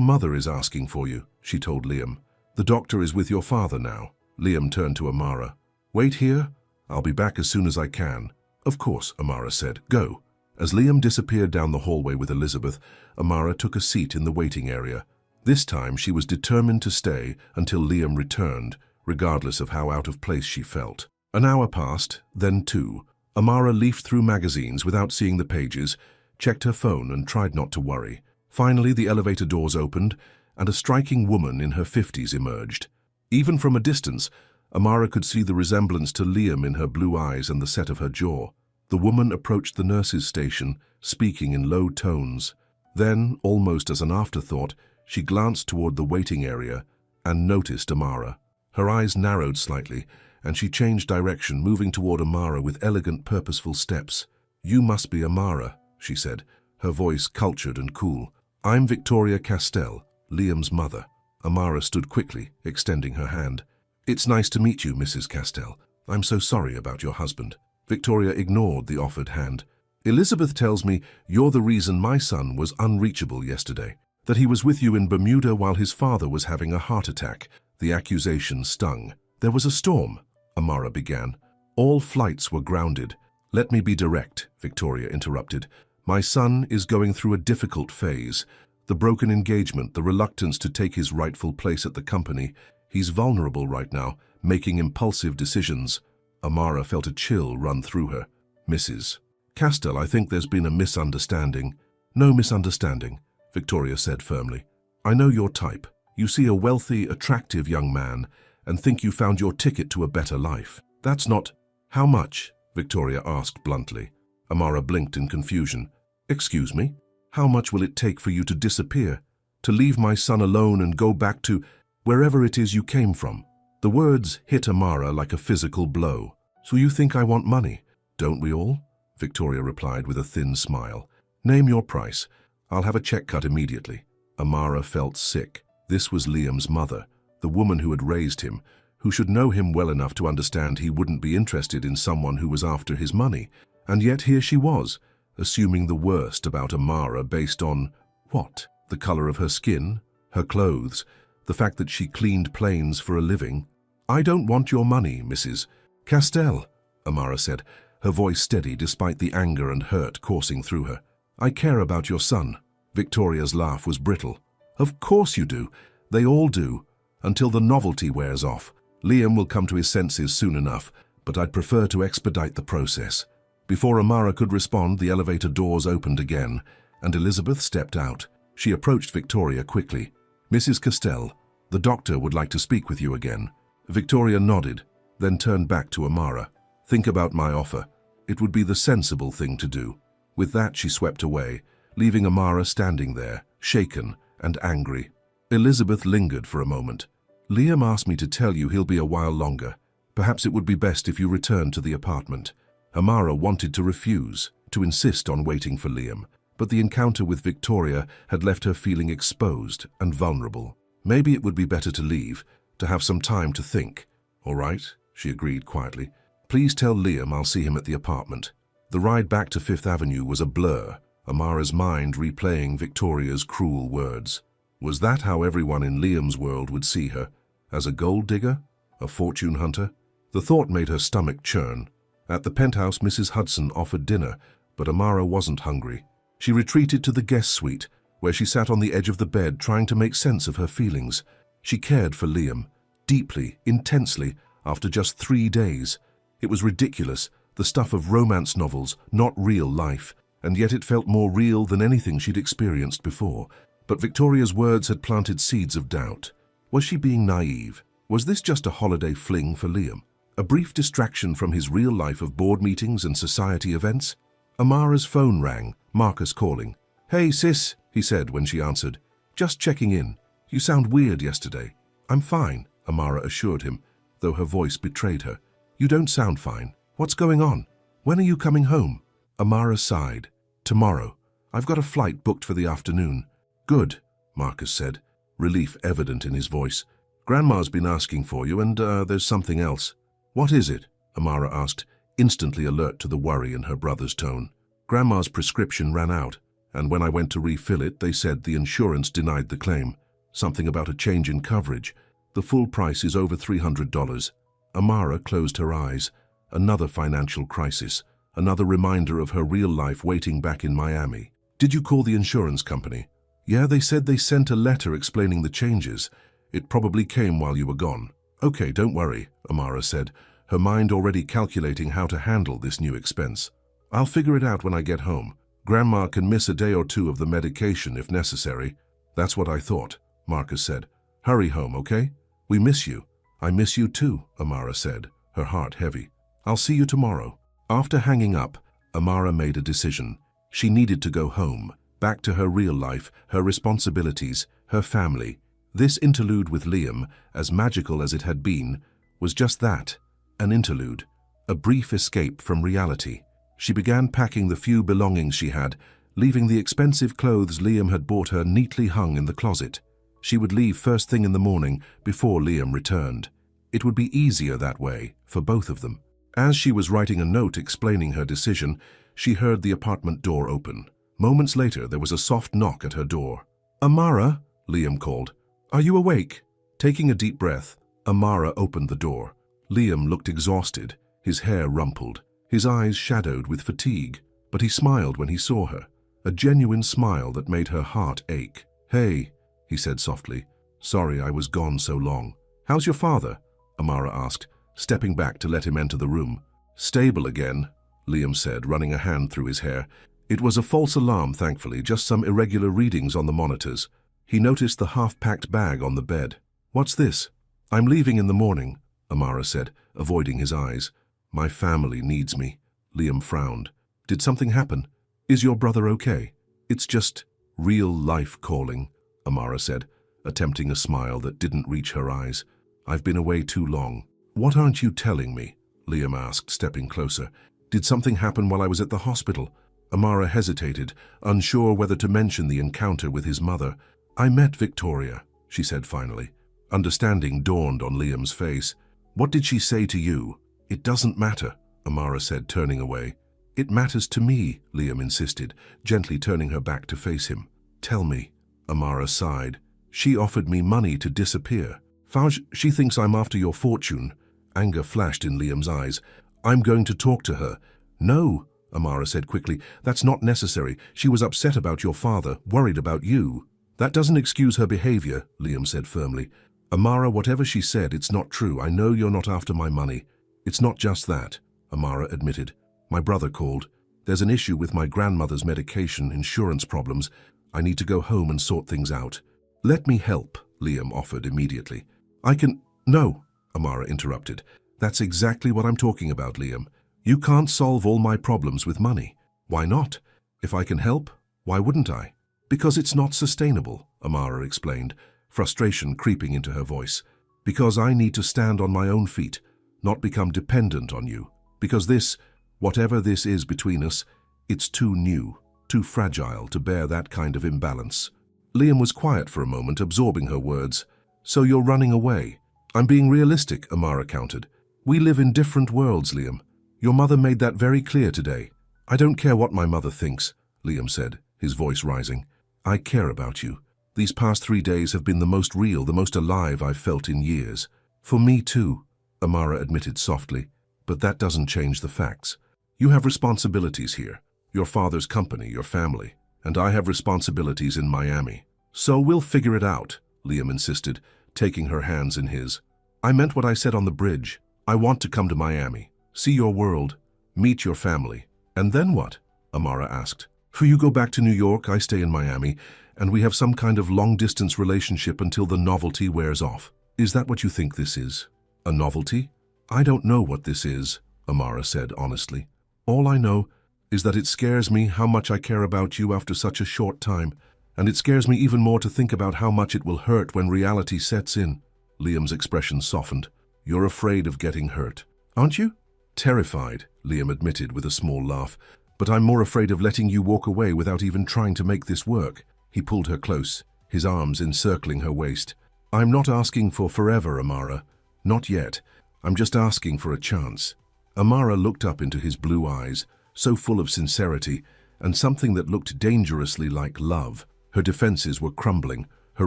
Speaker 1: mother is asking for you," she told Liam. "The doctor is with your father now." Liam turned to Amara. "Wait here. I'll be back as soon as I can." "Of course," Amara said. "Go." As Liam disappeared down the hallway with Elizabeth, Amara took a seat in the waiting area. This time she was determined to stay until Liam returned, regardless of how out of place she felt. An hour passed, then two. Amara leafed through magazines without seeing the pages, checked her phone and tried not to worry. Finally, the elevator doors opened, and a striking woman in her 50s emerged. Even from a distance, Amara could see the resemblance to Liam in her blue eyes and the set of her jaw. The woman approached the nurse's station, speaking in low tones. Then, almost as an afterthought, she glanced toward the waiting area and noticed Amara. Her eyes narrowed slightly, and she changed direction, moving toward Amara with elegant, purposeful steps. "You must be Amara," she said, her voice cultured and cool. "I'm Victoria Castell, Liam's mother." Amara stood quickly, extending her hand. "It's nice to meet you, Mrs. Castell. I'm so sorry about your husband." Victoria ignored the offered hand. "Elizabeth tells me you're the reason my son was unreachable yesterday, that he was with you in Bermuda while his father was having a heart attack." The accusation stung. "There was a storm," Amara began. "All flights were grounded." "Let me be direct," Victoria interrupted. "My son is going through a difficult phase. The broken engagement, the reluctance to take his rightful place at the company. He's vulnerable right now, making impulsive decisions." Amara felt a chill run through her. "Mrs. Castell, I think there's been a misunderstanding." "No misunderstanding," Victoria said firmly. "I know your type. You see a wealthy, attractive young man and think you found your ticket to a better life. That's not—" "How much?" Victoria asked bluntly. Amara blinked in confusion. "Excuse me? How much will it take for you to disappear? To leave my son alone and go back to wherever it is you came from?" The words hit Amara like a physical blow. "So you think I want money? Don't we all?" Victoria replied with a thin smile. "Name your price. I'll have a check cut immediately." Amara felt sick. This was Liam's mother, the woman who had raised him, who should know him well enough to understand he wouldn't be interested in someone who was after his money. And yet here she was, assuming the worst about Amara based on what? The color of her skin, her clothes, the fact that she cleaned planes for a living. "I don't want your money, Mrs. Castell," Amara said, her voice steady despite the anger and hurt coursing through her. "I care about your son." Victoria's laugh was brittle. "Of course you do. They all do. Until the novelty wears off. Liam will come to his senses soon enough, but I'd prefer to expedite the process." Before Amara could respond, the elevator doors opened again, and Elizabeth stepped out. She approached Victoria quickly. "Mrs. Castell, the doctor would like to speak with you again." Victoria nodded, then turned back to Amara. "Think about my offer. It would be the sensible thing to do." With that, she swept away, leaving Amara standing there, shaken and angry. Elizabeth lingered for a moment. "Liam asked me to tell you he'll be a while longer. Perhaps it would be best if you returned to the apartment." Amara wanted to refuse, to insist on waiting for Liam, but the encounter with Victoria had left her feeling exposed and vulnerable. Maybe it would be better to leave, to have some time to think. "All right," she agreed quietly. "Please tell Liam I'll see him at the apartment." The ride back to Fifth Avenue was a blur, Amara's mind replaying Victoria's cruel words. Was that how everyone in Liam's world would see her? As a gold digger? A fortune hunter? The thought made her stomach churn. At the penthouse, Mrs. Hudson offered dinner, but Amara wasn't hungry. She retreated to the guest suite, where she sat on the edge of the bed trying to make sense of her feelings. She cared for Liam, deeply, intensely, after just 3 days. It was ridiculous, the stuff of romance novels, not real life, and yet it felt more real than anything she'd experienced before. But Victoria's words had planted seeds of doubt. Was she being naive? Was this just a holiday fling for Liam? A brief distraction from his real life of board meetings and society events? Amara's phone rang, Marcus calling. "Hey, sis," he said when she answered. "Just checking in. You sound weird yesterday." "I'm fine," Amara assured him, though her voice betrayed her. "You don't sound fine. What's going on? When are you coming home?" Amara sighed. "Tomorrow. I've got a flight booked for the afternoon." "Good," Marcus said, relief evident in his voice. Grandma's been asking for you, and there's something else. What is it? Amara asked, instantly alert to the worry in her brother's tone. Grandma's prescription ran out, and when I went to refill it, they said the insurance denied the claim. Something about a change in coverage. The full price is over $300. Amara closed her eyes. Another financial crisis. Another reminder of her real life waiting back in Miami. Did you call the insurance company? Yeah, they said they sent a letter explaining the changes. It probably came while you were gone. Okay, don't worry, Amara said, her mind already calculating how to handle this new expense. I'll figure it out when I get home. Grandma can miss a day or two of the medication if necessary. That's what I thought, Marcus said. Hurry home, okay? We miss you. I miss you too, Amara said, her heart heavy. I'll see you tomorrow. After hanging up, Amara made a decision. She needed to go home, back to her real life, her responsibilities, her family. This interlude with Liam, as magical as it had been, was just that, an interlude, a brief escape from reality. She began packing the few belongings she had, leaving the expensive clothes Liam had bought her neatly hung in the closet. She would leave first thing in the morning, before Liam returned. It would be easier that way, for both of them. As she was writing a note explaining her decision, she heard the apartment door open. Moments later, there was a soft knock at her door. Amara, Liam called. Are you awake? Taking a deep breath, Amara opened the door. Liam looked exhausted, his hair rumpled, his eyes shadowed with fatigue, but he smiled when he saw her, a genuine smile that made her heart ache. Hey, he said softly. Sorry I was gone so long. How's your father? Amara asked, stepping back to let him enter the room. Stable again, Liam said, running a hand through his hair. It was a false alarm, thankfully, just some irregular readings on the monitors. He noticed the half-packed bag on the bed. What's this? I'm leaving in the morning, Amara said, avoiding his eyes. My family needs me. Liam frowned. Did something happen? Is your brother okay? It's just real life calling, Amara said, attempting a smile that didn't reach her eyes. I've been away too long. What aren't you telling me? Liam asked, stepping closer. Did something happen while I was at the hospital? Amara hesitated, unsure whether to mention the encounter with his mother. I met Victoria, she said finally. Understanding dawned on Liam's face. What did she say to you? It doesn't matter, Amara said, turning away. It matters to me, Liam insisted, gently turning her back to face him. Tell me, Amara sighed. She offered me money to disappear. Fauj, she thinks I'm after your fortune. Anger flashed in Liam's eyes. I'm going to talk to her. No, Amara said quickly. That's not necessary. She was upset about your father, worried about you. That doesn't excuse her behavior, Liam said firmly. Amara, whatever she said, it's not true. I know you're not after my money. It's not just that, Amara admitted. My brother called. There's an issue with my grandmother's medication, insurance problems. I need to go home and sort things out. Let me help, Liam offered immediately. I can… No, Amara interrupted. That's exactly what I'm talking about, Liam. You can't solve all my problems with money. Why not? If I can help, why wouldn't I? Because it's not sustainable, Amara explained, frustration creeping into her voice. Because I need to stand on my own feet, not become dependent on you. Because this, whatever this is between us, it's too new, too fragile to bear that kind of imbalance. Liam was quiet for a moment, absorbing her words. So you're running away. I'm being realistic, Amara countered. We live in different worlds, Liam. Your mother made that very clear today. I don't care what my mother thinks, Liam said, his voice rising. I care about you. These past 3 days have been the most real, the most alive I've felt in years. For me too, Amara admitted softly, but that doesn't change the facts. You have responsibilities here, your father's company, your family, and I have responsibilities in Miami. So we'll figure it out, Liam insisted, taking her hands in his. I meant what I said on the bridge. I want to come to Miami, see your world, meet your family. And then what? Amara asked. You go back to New York, I stay in Miami, and we have some kind of long-distance relationship until the novelty wears off. Is that what you think this is? A novelty? I don't know what this is, Amara said honestly. All I know is that it scares me how much I care about you after such a short time, and it scares me even more to think about how much it will hurt when reality sets in. Liam's expression softened. You're afraid of getting hurt, aren't you? Terrified, Liam admitted with a small laugh. But I'm more afraid of letting you walk away without even trying to make this work. He pulled her close, his arms encircling her waist. I'm not asking for forever, Amara. Not yet. I'm just asking for a chance. Amara looked up into his blue eyes, so full of sincerity, and something that looked dangerously like love. Her defenses were crumbling, her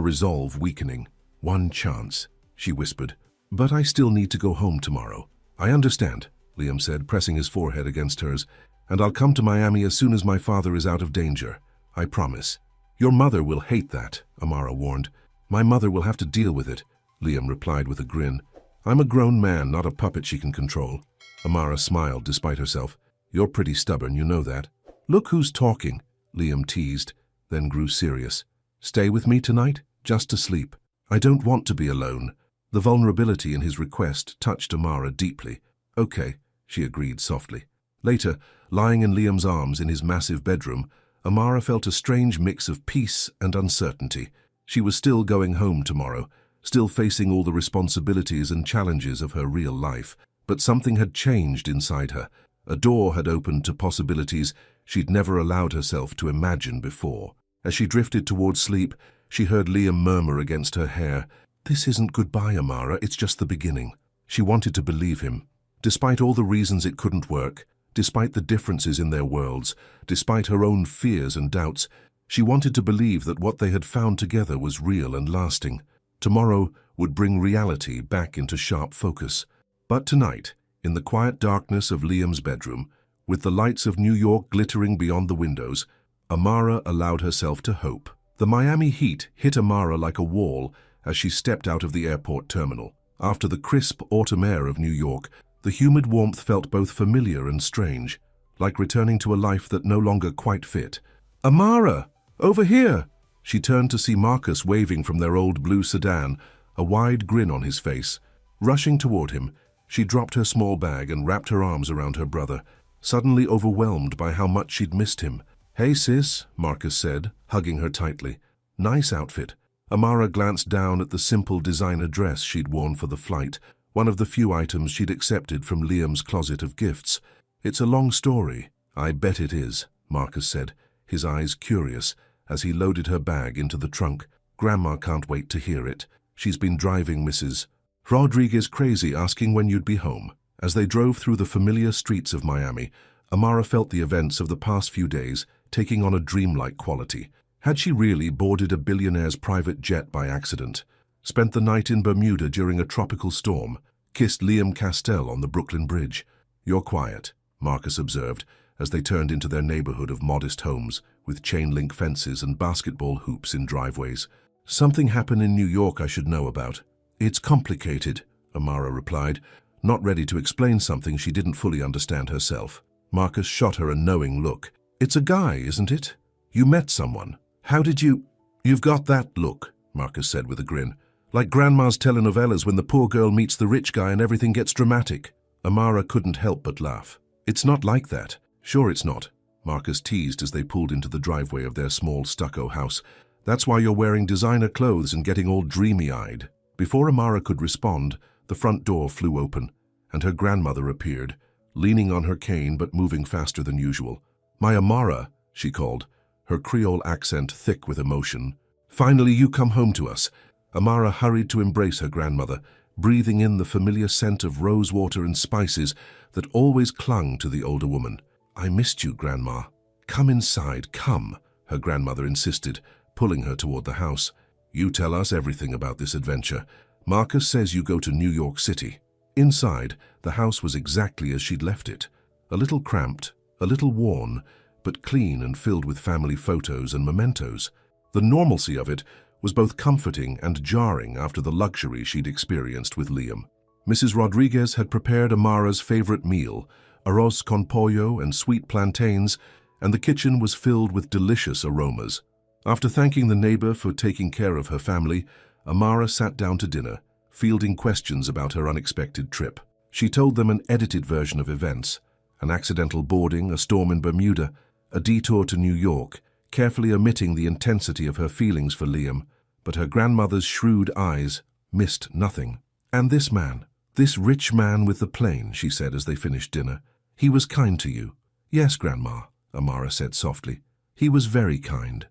Speaker 1: resolve weakening. One chance, she whispered. But I still need to go home tomorrow. I understand, Liam said, pressing his forehead against hers, and I'll come to Miami as soon as my father is out of danger. I promise. Your mother will hate that, Amara warned. My mother will have to deal with it, Liam replied with a grin. I'm a grown man, not a puppet she can control. Amara smiled despite herself. You're pretty stubborn, you know that. Look who's talking, Liam teased, then grew serious. Stay with me tonight, just to sleep. I don't want to be alone. The vulnerability in his request touched Amara deeply. Okay, she agreed softly. Later, lying in Liam's arms in his massive bedroom, Amara felt a strange mix of peace and uncertainty. She was still going home tomorrow, still facing all the responsibilities and challenges of her real life. But something had changed inside her. A door had opened to possibilities she'd never allowed herself to imagine before. As she drifted towards sleep, she heard Liam murmur against her hair, "This isn't goodbye, Amara, it's just the beginning." She wanted to believe him. Despite all the reasons it couldn't work, despite the differences in their worlds, despite her own fears and doubts, she wanted to believe that what they had found together was real and lasting. Tomorrow would bring reality back into sharp focus. But tonight, in the quiet darkness of Liam's bedroom, with the lights of New York glittering beyond the windows, Amara allowed herself to hope. The Miami heat hit Amara like a wall as she stepped out of the airport terminal. After the crisp autumn air of New York, the humid warmth felt both familiar and strange, like returning to a life that no longer quite fit. "Amara! Over here!" She turned to see Marcus waving from their old blue sedan, a wide grin on his face. Rushing toward him, she dropped her small bag and wrapped her arms around her brother, suddenly overwhelmed by how much she'd missed him. "Hey, sis," Marcus said, hugging her tightly. "Nice outfit." Amara glanced down at the simple designer dress she'd worn for the flight, one of the few items she'd accepted from Liam's closet of gifts. "It's a long story." "I bet it is," Marcus said, his eyes curious, as he loaded her bag into the trunk. "Grandma can't wait to hear it. She's been driving Mrs. Rodriguez crazy asking when you'd be home." As they drove through the familiar streets of Miami, Amara felt the events of the past few days taking on a dreamlike quality. Had she really boarded a billionaire's private jet by accident, spent the night in Bermuda during a tropical storm, kissed Liam Castell on the Brooklyn Bridge? "You're quiet," Marcus observed, as they turned into their neighborhood of modest homes, with chain-link fences and basketball hoops in driveways. "Something happened in New York I should know about." "It's complicated," Amara replied, not ready to explain something she didn't fully understand herself. Marcus shot her a knowing look. "It's a guy, isn't it? You met someone. How did you—" "You've got that look," Marcus said with a grin. "Like grandma's telenovelas when the poor girl meets the rich guy and everything gets dramatic." Amara couldn't help but laugh. "It's not like that." "Sure it's not," Marcus teased as they pulled into the driveway of their small stucco house. "That's why you're wearing designer clothes and getting all dreamy-eyed." Before Amara could respond, the front door flew open, and her grandmother appeared, leaning on her cane but moving faster than usual. "My Amara," she called, her Creole accent thick with emotion. "Finally you come home to us." Amara hurried to embrace her grandmother, breathing in the familiar scent of rosewater and spices that always clung to the older woman. "I missed you, Grandma." "Come inside, come," her grandmother insisted, pulling her toward the house. "You tell us everything about this adventure. Marcus says you go to New York City." Inside, the house was exactly as she'd left it. A little cramped, a little worn, but clean and filled with family photos and mementos. The normalcy of it was both comforting and jarring after the luxury she'd experienced with Liam. Mrs. Rodriguez had prepared Amara's favorite meal, arroz con pollo and sweet plantains, and the kitchen was filled with delicious aromas. After thanking the neighbor for taking care of her family, Amara sat down to dinner, fielding questions about her unexpected trip. She told them an edited version of events, an accidental boarding, a storm in Bermuda, a detour to New York, carefully omitting the intensity of her feelings for Liam, but her grandmother's shrewd eyes missed nothing. "And this man, this rich man with the plane," she said as they finished dinner. "He was kind to you." "Yes, Grandma," Amara said softly. "He was very kind."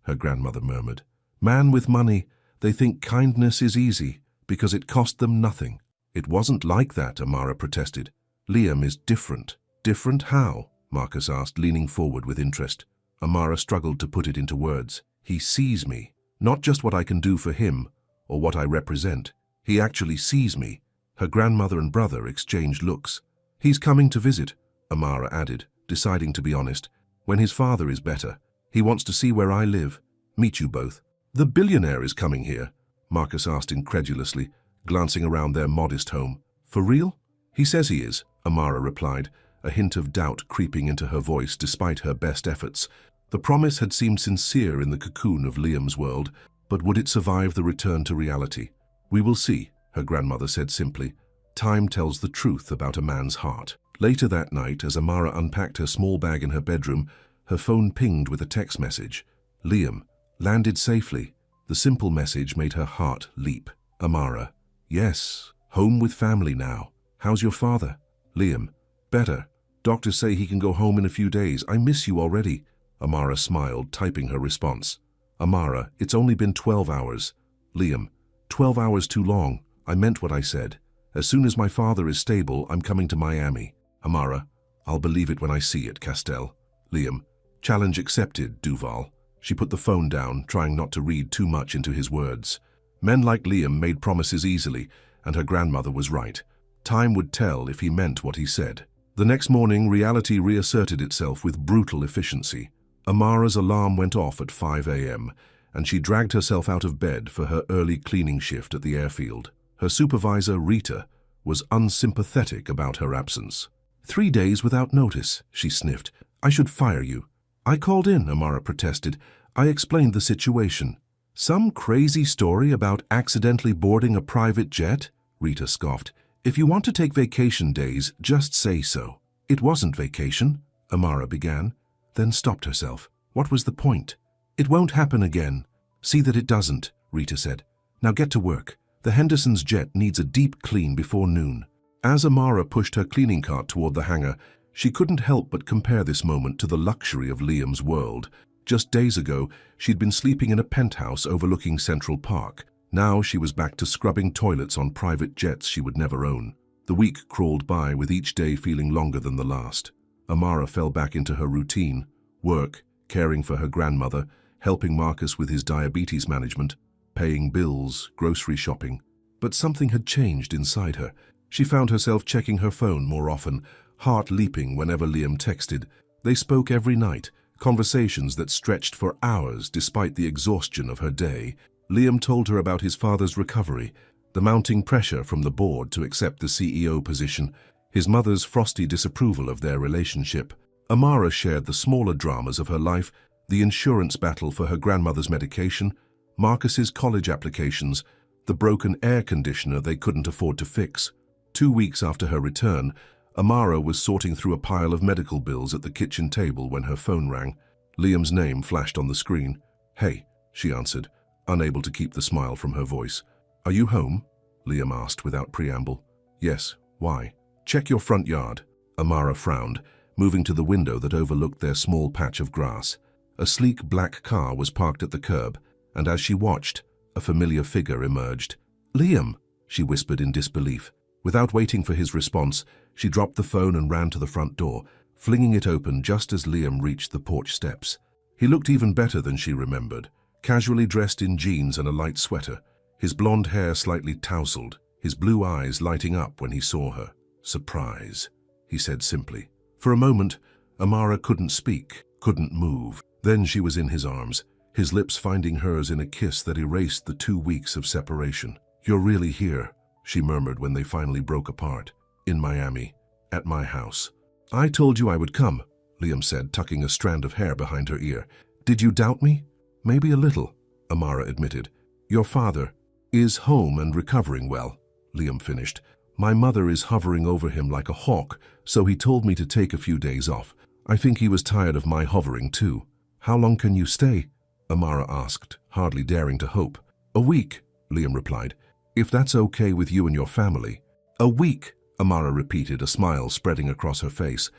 Speaker 1: Her grandmother murmured. "Man with money, They think kindness is easy because it cost them nothing. It wasn't like that, Amara protested. Liam is different. Different how? Marcus asked, leaning forward with interest. Amara struggled to put it into words. He sees me, not just what I can do for him or what I represent. He actually sees me. Her grandmother and brother exchanged looks. He's coming to visit, Amara added, deciding to be honest. When his father is better, he wants to see where I live, meet you both. The billionaire is coming here, Marcus asked incredulously, glancing around their modest home. For real? He says he is, Amara replied, a hint of doubt creeping into her voice despite her best efforts. The promise had seemed sincere in the cocoon of Liam's world, but would it survive the return to reality? We will see, her grandmother said simply. Time tells the truth about a man's heart. Later that night, as Amara unpacked her small bag in her bedroom, her phone pinged with a text message. Liam, landed safely. The simple message made her heart leap. Amara, yes, home with family now. How's your father? Liam, better. Doctors say he can go home in a few days. I miss you already. Amara smiled, typing her response. Amara, it's only been 12 hours. Liam, 12 hours too long. I meant what I said. As soon as my father is stable, I'm coming to Miami. Amara, I'll believe it when I see it, Castell. Liam, challenge accepted, Duval. She put the phone down, trying not to read too much into his words. Men like Liam made promises easily, and her grandmother was right. Time would tell if he meant what he said. The next morning, reality reasserted itself with brutal efficiency. Amara's alarm went off at 5 a.m., and she dragged herself out of bed for her early cleaning shift at the airfield. Her supervisor, Rita, was unsympathetic about her absence. 3 days without notice, she sniffed. I should fire you. I called in, Amara protested. I explained the situation. Some crazy story about accidentally boarding a private jet? Rita scoffed. If you want to take vacation days, just say so. It wasn't vacation, Amara began, then stopped herself. What was the point? It won't happen again. See that it doesn't, Rita said. Now get to work. The Henderson's jet needs a deep clean before noon. As Amara pushed her cleaning cart toward the hangar, she couldn't help but compare this moment to the luxury of Liam's world. Just days ago, she'd been sleeping in a penthouse overlooking Central Park. Now she was back to scrubbing toilets on private jets she would never own. The week crawled by, with each day feeling longer than the last. Amara fell back into her routine: work, caring for her grandmother, helping Marcus with his diabetes management, paying bills, grocery shopping. But something had changed inside her. She found herself checking her phone more often, heart leaping whenever Liam texted. They spoke every night, conversations that stretched for hours despite the exhaustion of her day. Liam told her about his father's recovery, the mounting pressure from the board to accept the CEO position, his mother's frosty disapproval of their relationship. Amara shared the smaller dramas of her life, the insurance battle for her grandmother's medication, Marcus's college applications, the broken air conditioner they couldn't afford to fix. 2 weeks after her return, Amara was sorting through a pile of medical bills at the kitchen table when her phone rang. Liam's name flashed on the screen. Hey, she answered, unable to keep the smile from her voice. Are you home? Liam asked without preamble. Yes, why? Check your front yard. Amara frowned, moving to the window that overlooked their small patch of grass. A sleek black car was parked at the curb, and as she watched, a familiar figure emerged. Liam, she whispered in disbelief. Without waiting for his response, she dropped the phone and ran to the front door, flinging it open just as Liam reached the porch steps. He looked even better than she remembered, casually dressed in jeans and a light sweater, his blonde hair slightly tousled, his blue eyes lighting up when he saw her. Surprise, he said simply. For a moment, Amara couldn't speak, couldn't move. Then she was in his arms, his lips finding hers in a kiss that erased the 2 weeks of separation. You're really here, she murmured when they finally broke apart. In Miami, at my house. I told you I would come, Liam said, tucking a strand of hair behind her ear. Did you doubt me? Maybe a little, Amara admitted. Your father is home and recovering well, Liam finished. My mother is hovering over him like a hawk, so he told me to take a few days off. I think he was tired of my hovering too. How long can you stay? Amara asked, hardly daring to hope. A week, Liam replied. If that's okay with you and your family. A week, Amara repeated, a smile spreading across her face.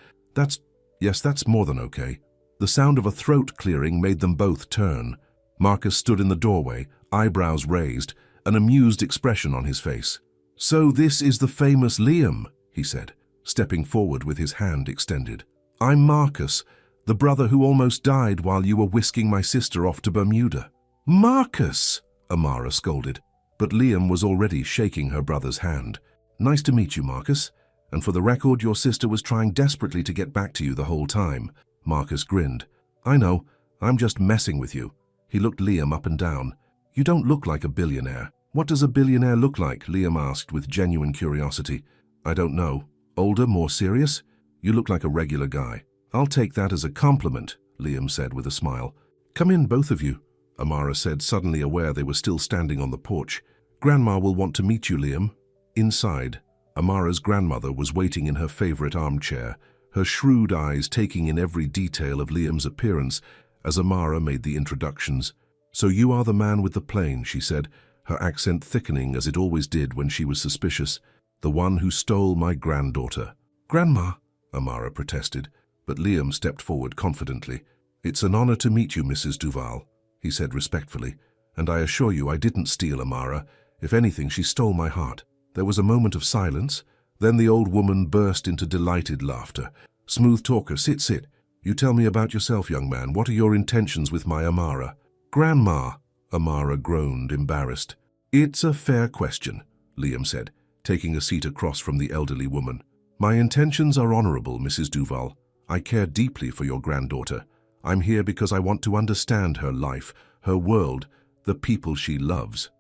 Speaker 1: Yes, that's more than okay. The sound of a throat clearing made them both turn. Marcus stood in the doorway, eyebrows raised, an amused expression on his face. "So this is the famous Liam," he said, stepping forward with his hand extended. "I'm Marcus, the brother who almost died while you were whisking my sister off to Bermuda." "Marcus!" Amara scolded, but Liam was already shaking her brother's hand. "Nice to meet you, Marcus. And for the record, your sister was trying desperately to get back to you the whole time." Marcus grinned. "I know, I'm just messing with you." He looked Liam up and down. "You don't look like a billionaire." "What does a billionaire look like?" Liam asked with genuine curiosity. "I don't know. Older, more serious? You look like a regular guy." "I'll take that as a compliment," Liam said with a smile. "Come in, both of you," Amara said, suddenly aware they were still standing on the porch. "Grandma will want to meet you, Liam." Inside, Amara's grandmother was waiting in her favorite armchair, her shrewd eyes taking in every detail of Liam's appearance as Amara made the introductions. "So you are the man with the plane," she said, her accent thickening as it always did when she was suspicious. "The one who stole my granddaughter." "Grandma," Amara protested, but Liam stepped forward confidently. "It's an honor to meet you, Mrs. Duval," he said respectfully, "and I assure you I didn't steal Amara. If anything, she stole my heart." There was a moment of silence. Then the old woman burst into delighted laughter. "Smooth talker, sit. You tell me about yourself, young man. What are your intentions with my Amara?" "Grandma," Amara groaned, embarrassed. "It's a fair question," Liam said, taking a seat across from the elderly woman. "My intentions are honorable, Mrs. Duval. I care deeply for your granddaughter. I'm here because I want to understand her life, her world, the people she loves."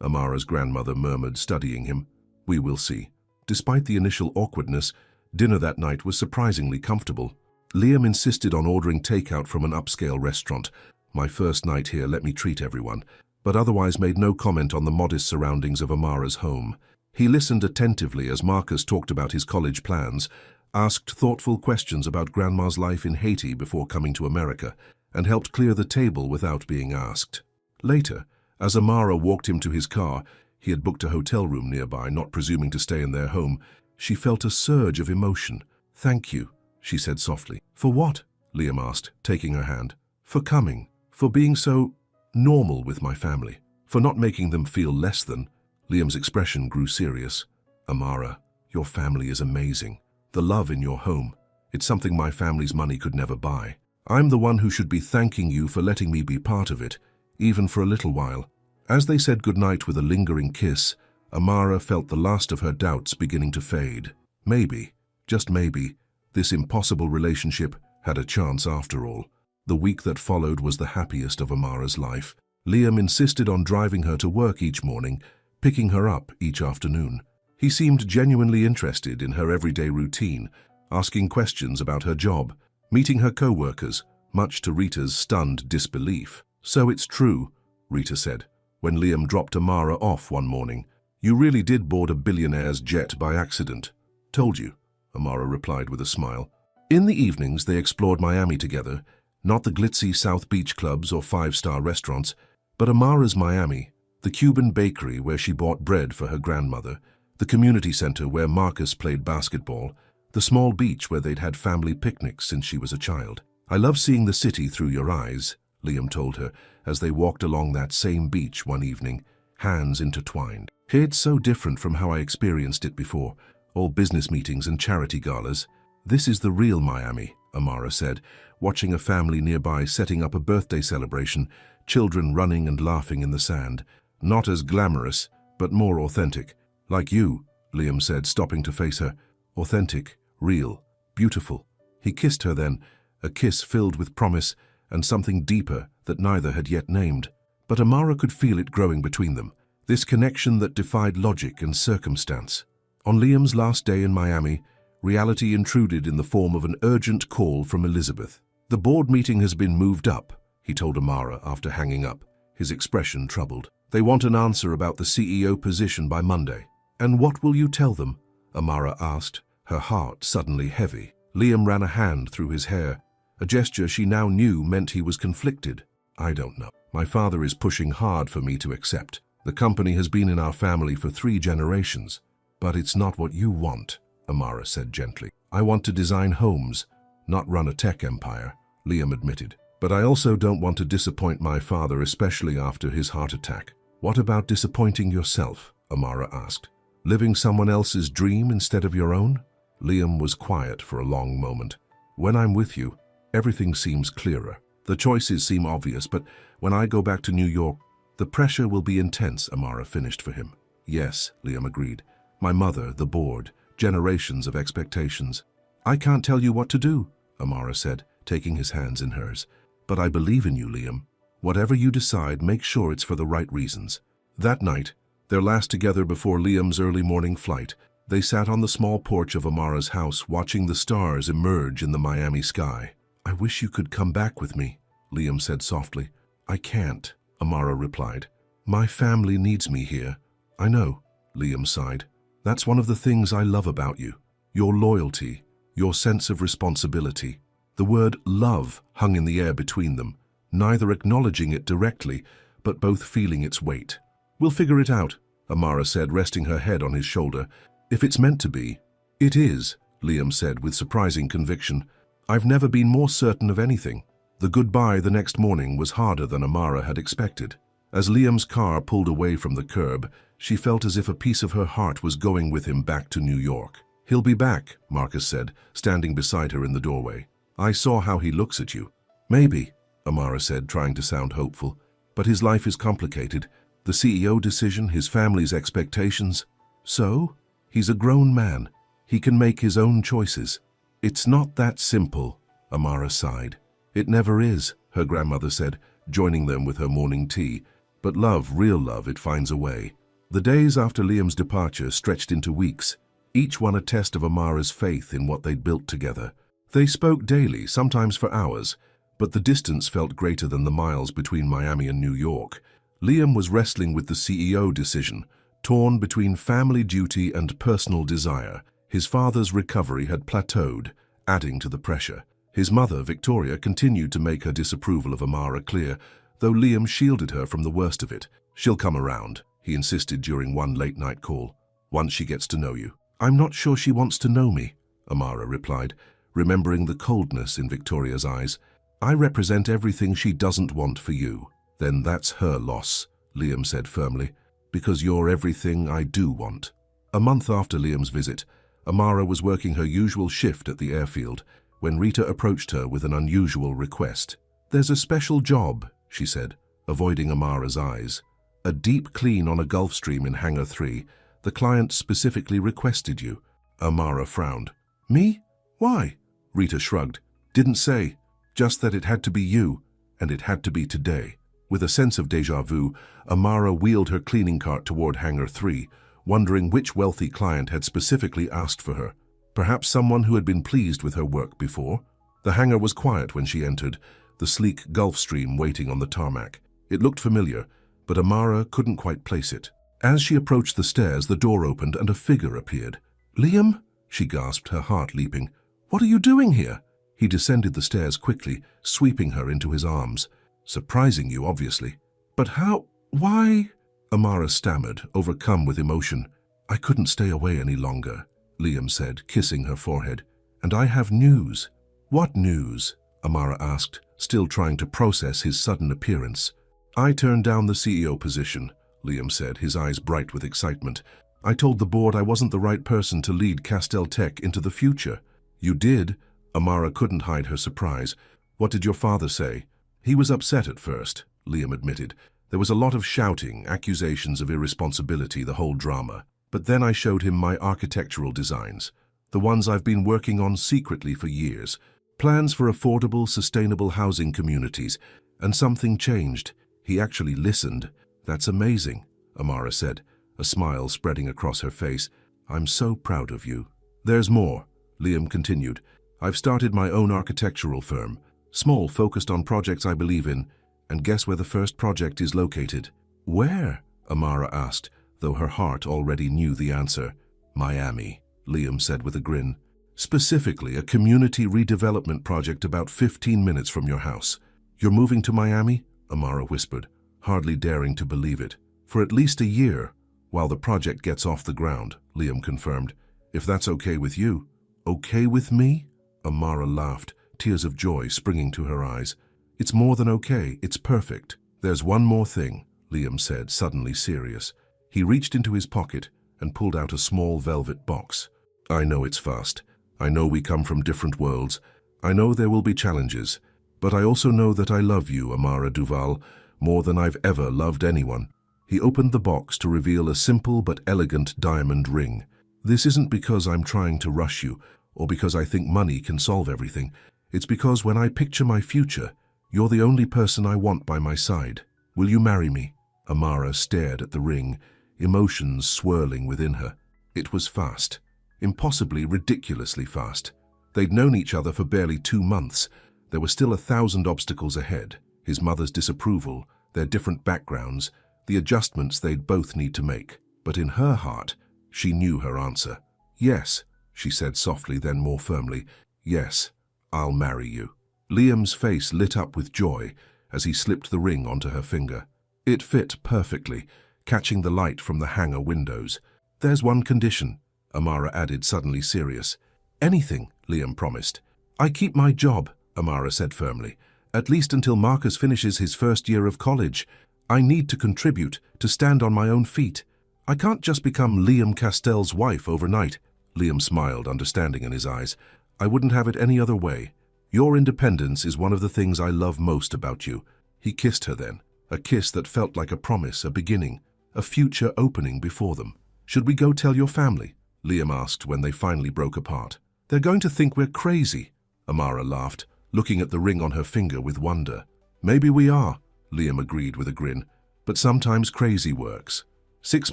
Speaker 1: Amara's grandmother murmured, studying him. "We will see." Despite the initial awkwardness, dinner that night was surprisingly comfortable. Liam insisted on ordering takeout from an upscale restaurant. "My first night here, let me treat everyone," but otherwise made no comment on the modest surroundings of Amara's home. He listened attentively as Marcus talked about his college plans, asked thoughtful questions about Grandma's life in Haiti before coming to America, and helped clear the table without being asked. Later, as Amara walked him to his car, he had booked a hotel room nearby, not presuming to stay in their home, she felt a surge of emotion. "Thank you," she said softly. "For what?" Liam asked, taking her hand. "For coming. For being so normal with my family. For not making them feel less than." Liam's expression grew serious. "Amara, your family is amazing. The love in your home, it's something my family's money could never buy. I'm the one who should be thanking you for letting me be part of it, even for a little while." As they said goodnight with a lingering kiss, Amara felt the last of her doubts beginning to fade. Maybe, just maybe, this impossible relationship had a chance after all. The week that followed was the happiest of Amara's life. Liam insisted on driving her to work each morning, picking her up each afternoon. He seemed genuinely interested in her everyday routine, asking questions about her job, meeting her co-workers, much to Rita's stunned disbelief. "So it's true," Rita said, when Liam dropped Amara off one morning. "You really did board a billionaire's jet by accident." "Told you," Amara replied with a smile. In the evenings, they explored Miami together, not the glitzy South Beach clubs or five-star restaurants, but Amara's Miami, the Cuban bakery where she bought bread for her grandmother, the community center where Marcus played basketball, the small beach where they'd had family picnics since she was a child. "I love seeing the city through your eyes," Liam told her as they walked along that same beach one evening, hands intertwined. "It's so different from how I experienced it before, all business meetings and charity galas. This is the real Miami," Amara said, watching a family nearby setting up a birthday celebration, children running and laughing in the sand. "Not as glamorous, but more authentic. Like you," Liam said, stopping to face her. "Authentic, real, beautiful." He kissed her then, a kiss filled with promise and something deeper that neither had yet named. But Amara could feel it growing between them, this connection that defied logic and circumstance. On Liam's last day in Miami, reality intruded in the form of an urgent call from Elizabeth. "The board meeting has been moved up," he told Amara after hanging up, his expression troubled. "They want an answer about the CEO position by Monday." "And what will you tell them?" Amara asked, her heart suddenly heavy. Liam ran a hand through his hair, a gesture she now knew meant he was conflicted. "I don't know. My father is pushing hard for me to accept. The company has been in our family for 3 generations. But it's not what you want," Amara said gently. "I want to design homes, not run a tech empire," Liam admitted. But I also don't want to disappoint my father, especially after his heart attack. What about disappointing yourself? Amara asked. Living someone else's dream instead of your own? Liam was quiet for a long moment. When I'm with you, everything seems clearer. The choices seem obvious, but when I go back to New York, the pressure will be intense, Amara finished for him. Yes, Liam agreed. My mother, the board, generations of expectations. I can't tell you what to do, Amara said, taking his hands in hers. But I believe in you, Liam. Whatever you decide, make sure it's for the right reasons. That night, their last together before Liam's early morning flight, they sat on the small porch of Amara's house watching the stars emerge in the Miami sky. I wish you could come back with me, Liam said softly. I can't, Amara replied. My family needs me here. I know, Liam sighed. That's one of the things I love about you. Your loyalty, your sense of responsibility. The word love hung in the air between them, neither acknowledging it directly, but both feeling its weight. We'll figure it out, Amara said, resting her head on his shoulder. If it's meant to be. It is, Liam said with surprising conviction. I've never been more certain of anything. The goodbye the next morning was harder than Amara had expected. As Liam's car pulled away from the curb, she felt as if a piece of her heart was going with him back to New York. He'll be back, Marcus said, standing beside her in the doorway. I saw how he looks at you. Maybe, Amara said, trying to sound hopeful. But his life is complicated. The CEO decision, his family's expectations. So? He's a grown man. He can make his own choices. It's not that simple, Amara sighed. It never is, her grandmother said, joining them with her morning tea. But love, real love, it finds a way. The days after Liam's departure stretched into weeks, each one a test of Amara's faith in what they'd built together. They spoke daily, sometimes for hours, but the distance felt greater than the miles between Miami and New York. Liam was wrestling with the CEO decision, torn between family duty and personal desire. His father's recovery had plateaued, adding to the pressure. His mother, Victoria, continued to make her disapproval of Amara clear, though Liam shielded her from the worst of it. She'll come around, he insisted during one late-night call, once she gets to know you. I'm not sure she wants to know me, Amara replied, remembering the coldness in Victoria's eyes. I represent everything she doesn't want for you. Then that's her loss, Liam said firmly, because you're everything I do want. A month after Liam's visit, Amara was working her usual shift at the airfield when Rita approached her with an unusual request. There's a special job, she said, avoiding Amara's eyes. A deep clean on a Gulf Stream in Hangar 3. The client specifically requested you. Amara frowned. Me? Why? Rita shrugged. Didn't say. Just that it had to be you, and it had to be today. With a sense of déjà vu, Amara wheeled her cleaning cart toward Hangar 3, wondering which wealthy client had specifically asked for her. Perhaps someone who had been pleased with her work before? The hangar was quiet when she entered, the sleek Gulf Stream waiting on the tarmac. It looked familiar, but Amara couldn't quite place it. As she approached the stairs, the door opened and a figure appeared. Liam? She gasped, her heart leaping. What are you doing here? He descended the stairs quickly, sweeping her into his arms. Surprising you, obviously. But how? Why? Amara stammered, overcome with emotion. I couldn't stay away any longer, Liam said, kissing her forehead. And I have news. What news? Amara asked, still trying to process his sudden appearance. I turned down the CEO position, Liam said, his eyes bright with excitement. I told the board I wasn't the right person to lead Castel Tech into the future. You did? Amara couldn't hide her surprise. What did your father say? He was upset at first, Liam admitted. There was a lot of shouting, accusations of irresponsibility, the whole drama. But then I showed him my architectural designs, the ones I've been working on secretly for years. Plans for affordable, sustainable housing communities. And something changed. He actually listened. That's amazing, Amara said, a smile spreading across her face. I'm so proud of you. There's more, Liam continued. I've started my own architectural firm, small, focused on projects I believe in, and guess where the first project is located? Where? Amara asked, though her heart already knew the answer. Miami, Liam said with a grin. Specifically, a community redevelopment project about 15 minutes from your house. You're moving to Miami? Amara whispered, hardly daring to believe it. For at least a year, while the project gets off the ground, Liam confirmed. If that's okay with you. Okay with me? Amara laughed, tears of joy springing to her eyes. It's more than okay, it's perfect. There's one more thing, Liam said, suddenly serious. He reached into his pocket and pulled out a small velvet box. I know it's fast. I know we come from different worlds. I know there will be challenges. But I also know that I love you, Amara Duval, more than I've ever loved anyone. He opened the box to reveal a simple but elegant diamond ring. This isn't because I'm trying to rush you, or because I think money can solve everything. It's because when I picture my future, you're the only person I want by my side. Will you marry me? Amara stared at the ring, emotions swirling within her. It was fast. Impossibly, ridiculously fast. They'd known each other for barely 2 months. There were still 1,000 obstacles ahead. His mother's disapproval, their different backgrounds, the adjustments they'd both need to make. But in her heart, she knew her answer. Yes, she said softly, then more firmly. Yes, I'll marry you. Liam's face lit up with joy as he slipped the ring onto her finger. It fit perfectly, catching the light from the hangar windows. There's one condition, Amara added, suddenly serious. Anything, Liam promised. I keep my job, Amara said firmly, at least until Marcus finishes his first year of college. I need to contribute, to stand on my own feet. I can't just become Liam Castell's wife overnight. Liam smiled, understanding in his eyes. I wouldn't have it any other way. Your independence is one of the things I love most about you. He kissed her then, a kiss that felt like a promise, a beginning, a future opening before them. Should we go tell your family? Liam asked when they finally broke apart. They're going to think we're crazy, Amara laughed, looking at the ring on her finger with wonder. Maybe we are, Liam agreed with a grin, but sometimes crazy works. 6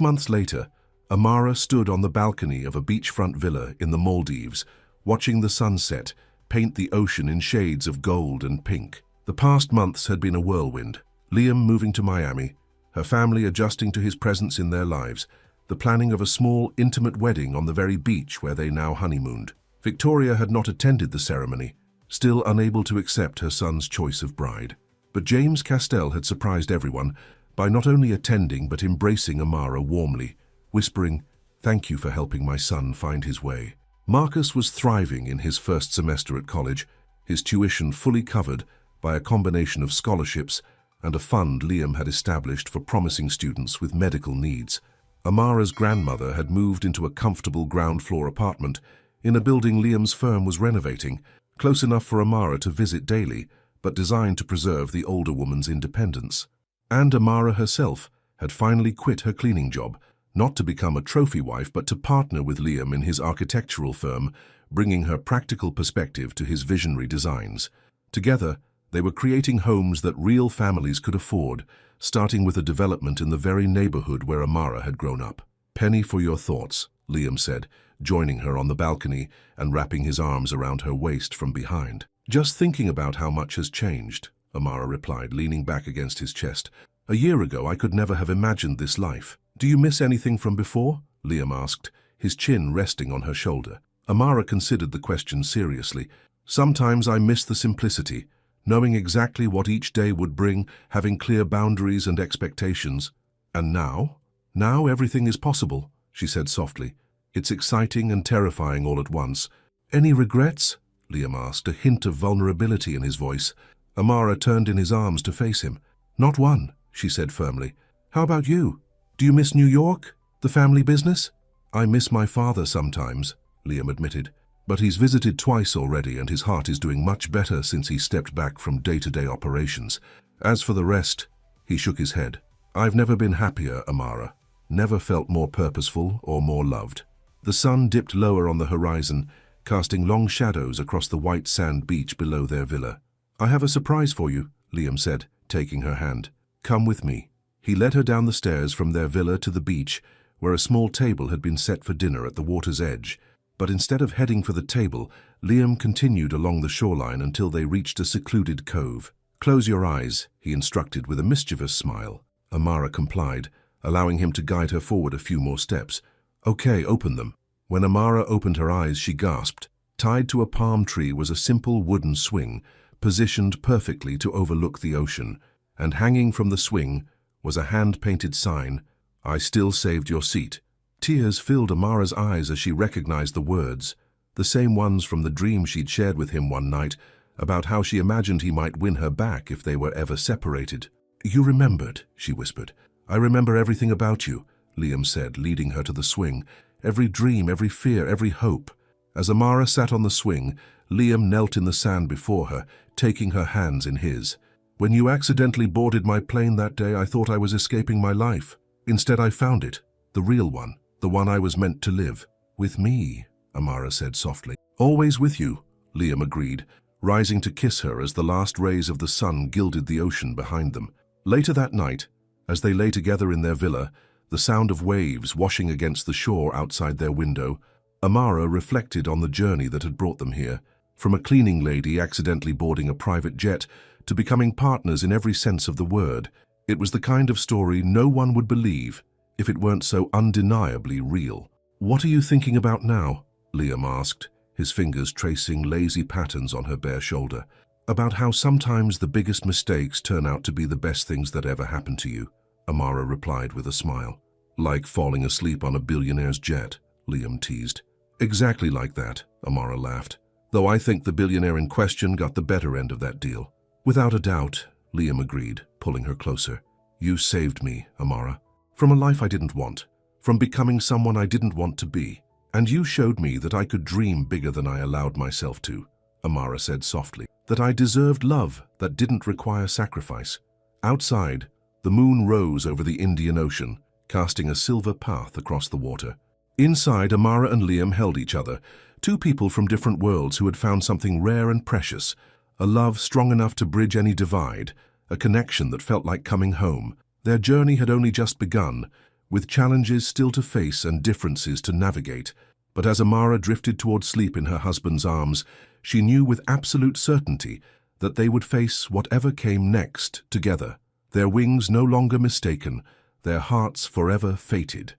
Speaker 1: months later, Amara stood on the balcony of a beachfront villa in the Maldives, watching the sunset paint the ocean in shades of gold and pink. The past months had been a whirlwind. Liam moving to Miami, her family adjusting to his presence in their lives, the planning of a small, intimate wedding on the very beach where they now honeymooned. Victoria had not attended the ceremony, still unable to accept her son's choice of bride. But James Castell had surprised everyone by not only attending but embracing Amara warmly, whispering, "Thank you for helping my son find his way." Marcus was thriving in his first semester at college, his tuition fully covered by a combination of scholarships and a fund Liam had established for promising students with medical needs. Amara's grandmother had moved into a comfortable ground-floor apartment in a building Liam's firm was renovating, close enough for Amara to visit daily, but designed to preserve the older woman's independence. And Amara herself had finally quit her cleaning job, not to become a trophy wife, but to partner with Liam in his architectural firm, bringing her practical perspective to his visionary designs. Together, they were creating homes that real families could afford, starting with a development in the very neighborhood where Amara had grown up. "Penny for your thoughts," Liam said, joining her on the balcony and wrapping his arms around her waist from behind. "Just thinking about how much has changed," Amara replied, leaning back against his chest. "A year ago, I could never have imagined this life." "Do you miss anything from before?" Liam asked, his chin resting on her shoulder. Amara considered the question seriously. "Sometimes I miss the simplicity, knowing exactly what each day would bring, having clear boundaries and expectations. And now? Now everything is possible," she said softly. "It's exciting and terrifying all at once." "Any regrets?" Liam asked, a hint of vulnerability in his voice. Amara turned in his arms to face him. "Not one," she said firmly. "How about you? Do you miss New York? The family business?" "I miss my father sometimes," Liam admitted. "But he's visited twice already and his heart is doing much better since he stepped back from day-to-day operations. As for the rest," he shook his head. "I've never been happier, Amara. Never felt more purposeful or more loved." The sun dipped lower on the horizon, casting long shadows across the white sand beach below their villa. "I have a surprise for you," Liam said, taking her hand. "Come with me." He led her down the stairs from their villa to the beach, where a small table had been set for dinner at the water's edge. But instead of heading for the table, Liam continued along the shoreline until they reached a secluded cove. "Close your eyes," he instructed with a mischievous smile. Amara complied, allowing him to guide her forward a few more steps. "Okay, open them." When Amara opened her eyes, she gasped. Tied to a palm tree was a simple wooden swing, positioned perfectly to overlook the ocean, and hanging from the swing was a hand-painted sign, "I still saved your seat." Tears filled Amara's eyes as she recognized the words, the same ones from the dream she'd shared with him one night, about how she imagined he might win her back if they were ever separated. "You remembered," she whispered. "I remember everything about you," Liam said, leading her to the swing. "Every dream, every fear, every hope." As Amara sat on the swing, Liam knelt in the sand before her, taking her hands in his. "When you accidentally boarded my plane that day, I thought I was escaping my life. Instead, I found it, the real one, the one I was meant to live. With me," Amara said softly. "Always with you," Liam agreed, rising to kiss her as the last rays of the sun gilded the ocean behind them. Later that night, as they lay together in their villa, the sound of waves washing against the shore outside their window, Amara reflected on the journey that had brought them here, from a cleaning lady accidentally boarding a private jet to becoming partners in every sense of the word. It was the kind of story no one would believe if it weren't so undeniably real. "What are you thinking about now?" Liam asked, his fingers tracing lazy patterns on her bare shoulder. "About how sometimes the biggest mistakes turn out to be the best things that ever happened to you," Amara replied with a smile. "Like falling asleep on a billionaire's jet," Liam teased. "Exactly like that," Amara laughed. "Though I think the billionaire in question got the better end of that deal." "Without a doubt," Liam agreed, pulling her closer. "You saved me, Amara, from a life I didn't want, from becoming someone I didn't want to be. And you showed me that I could dream bigger than I allowed myself to," Amara said softly. "That I deserved love that didn't require sacrifice." Outside, the moon rose over the Indian Ocean, casting a silver path across the water. Inside, Amara and Liam held each other, two people from different worlds who had found something rare and precious, a love strong enough to bridge any divide, a connection that felt like coming home. Their journey had only just begun, with challenges still to face and differences to navigate. But as Amara drifted toward sleep in her husband's arms, she knew with absolute certainty that they would face whatever came next together, their wings no longer mistaken, their hearts forever fated.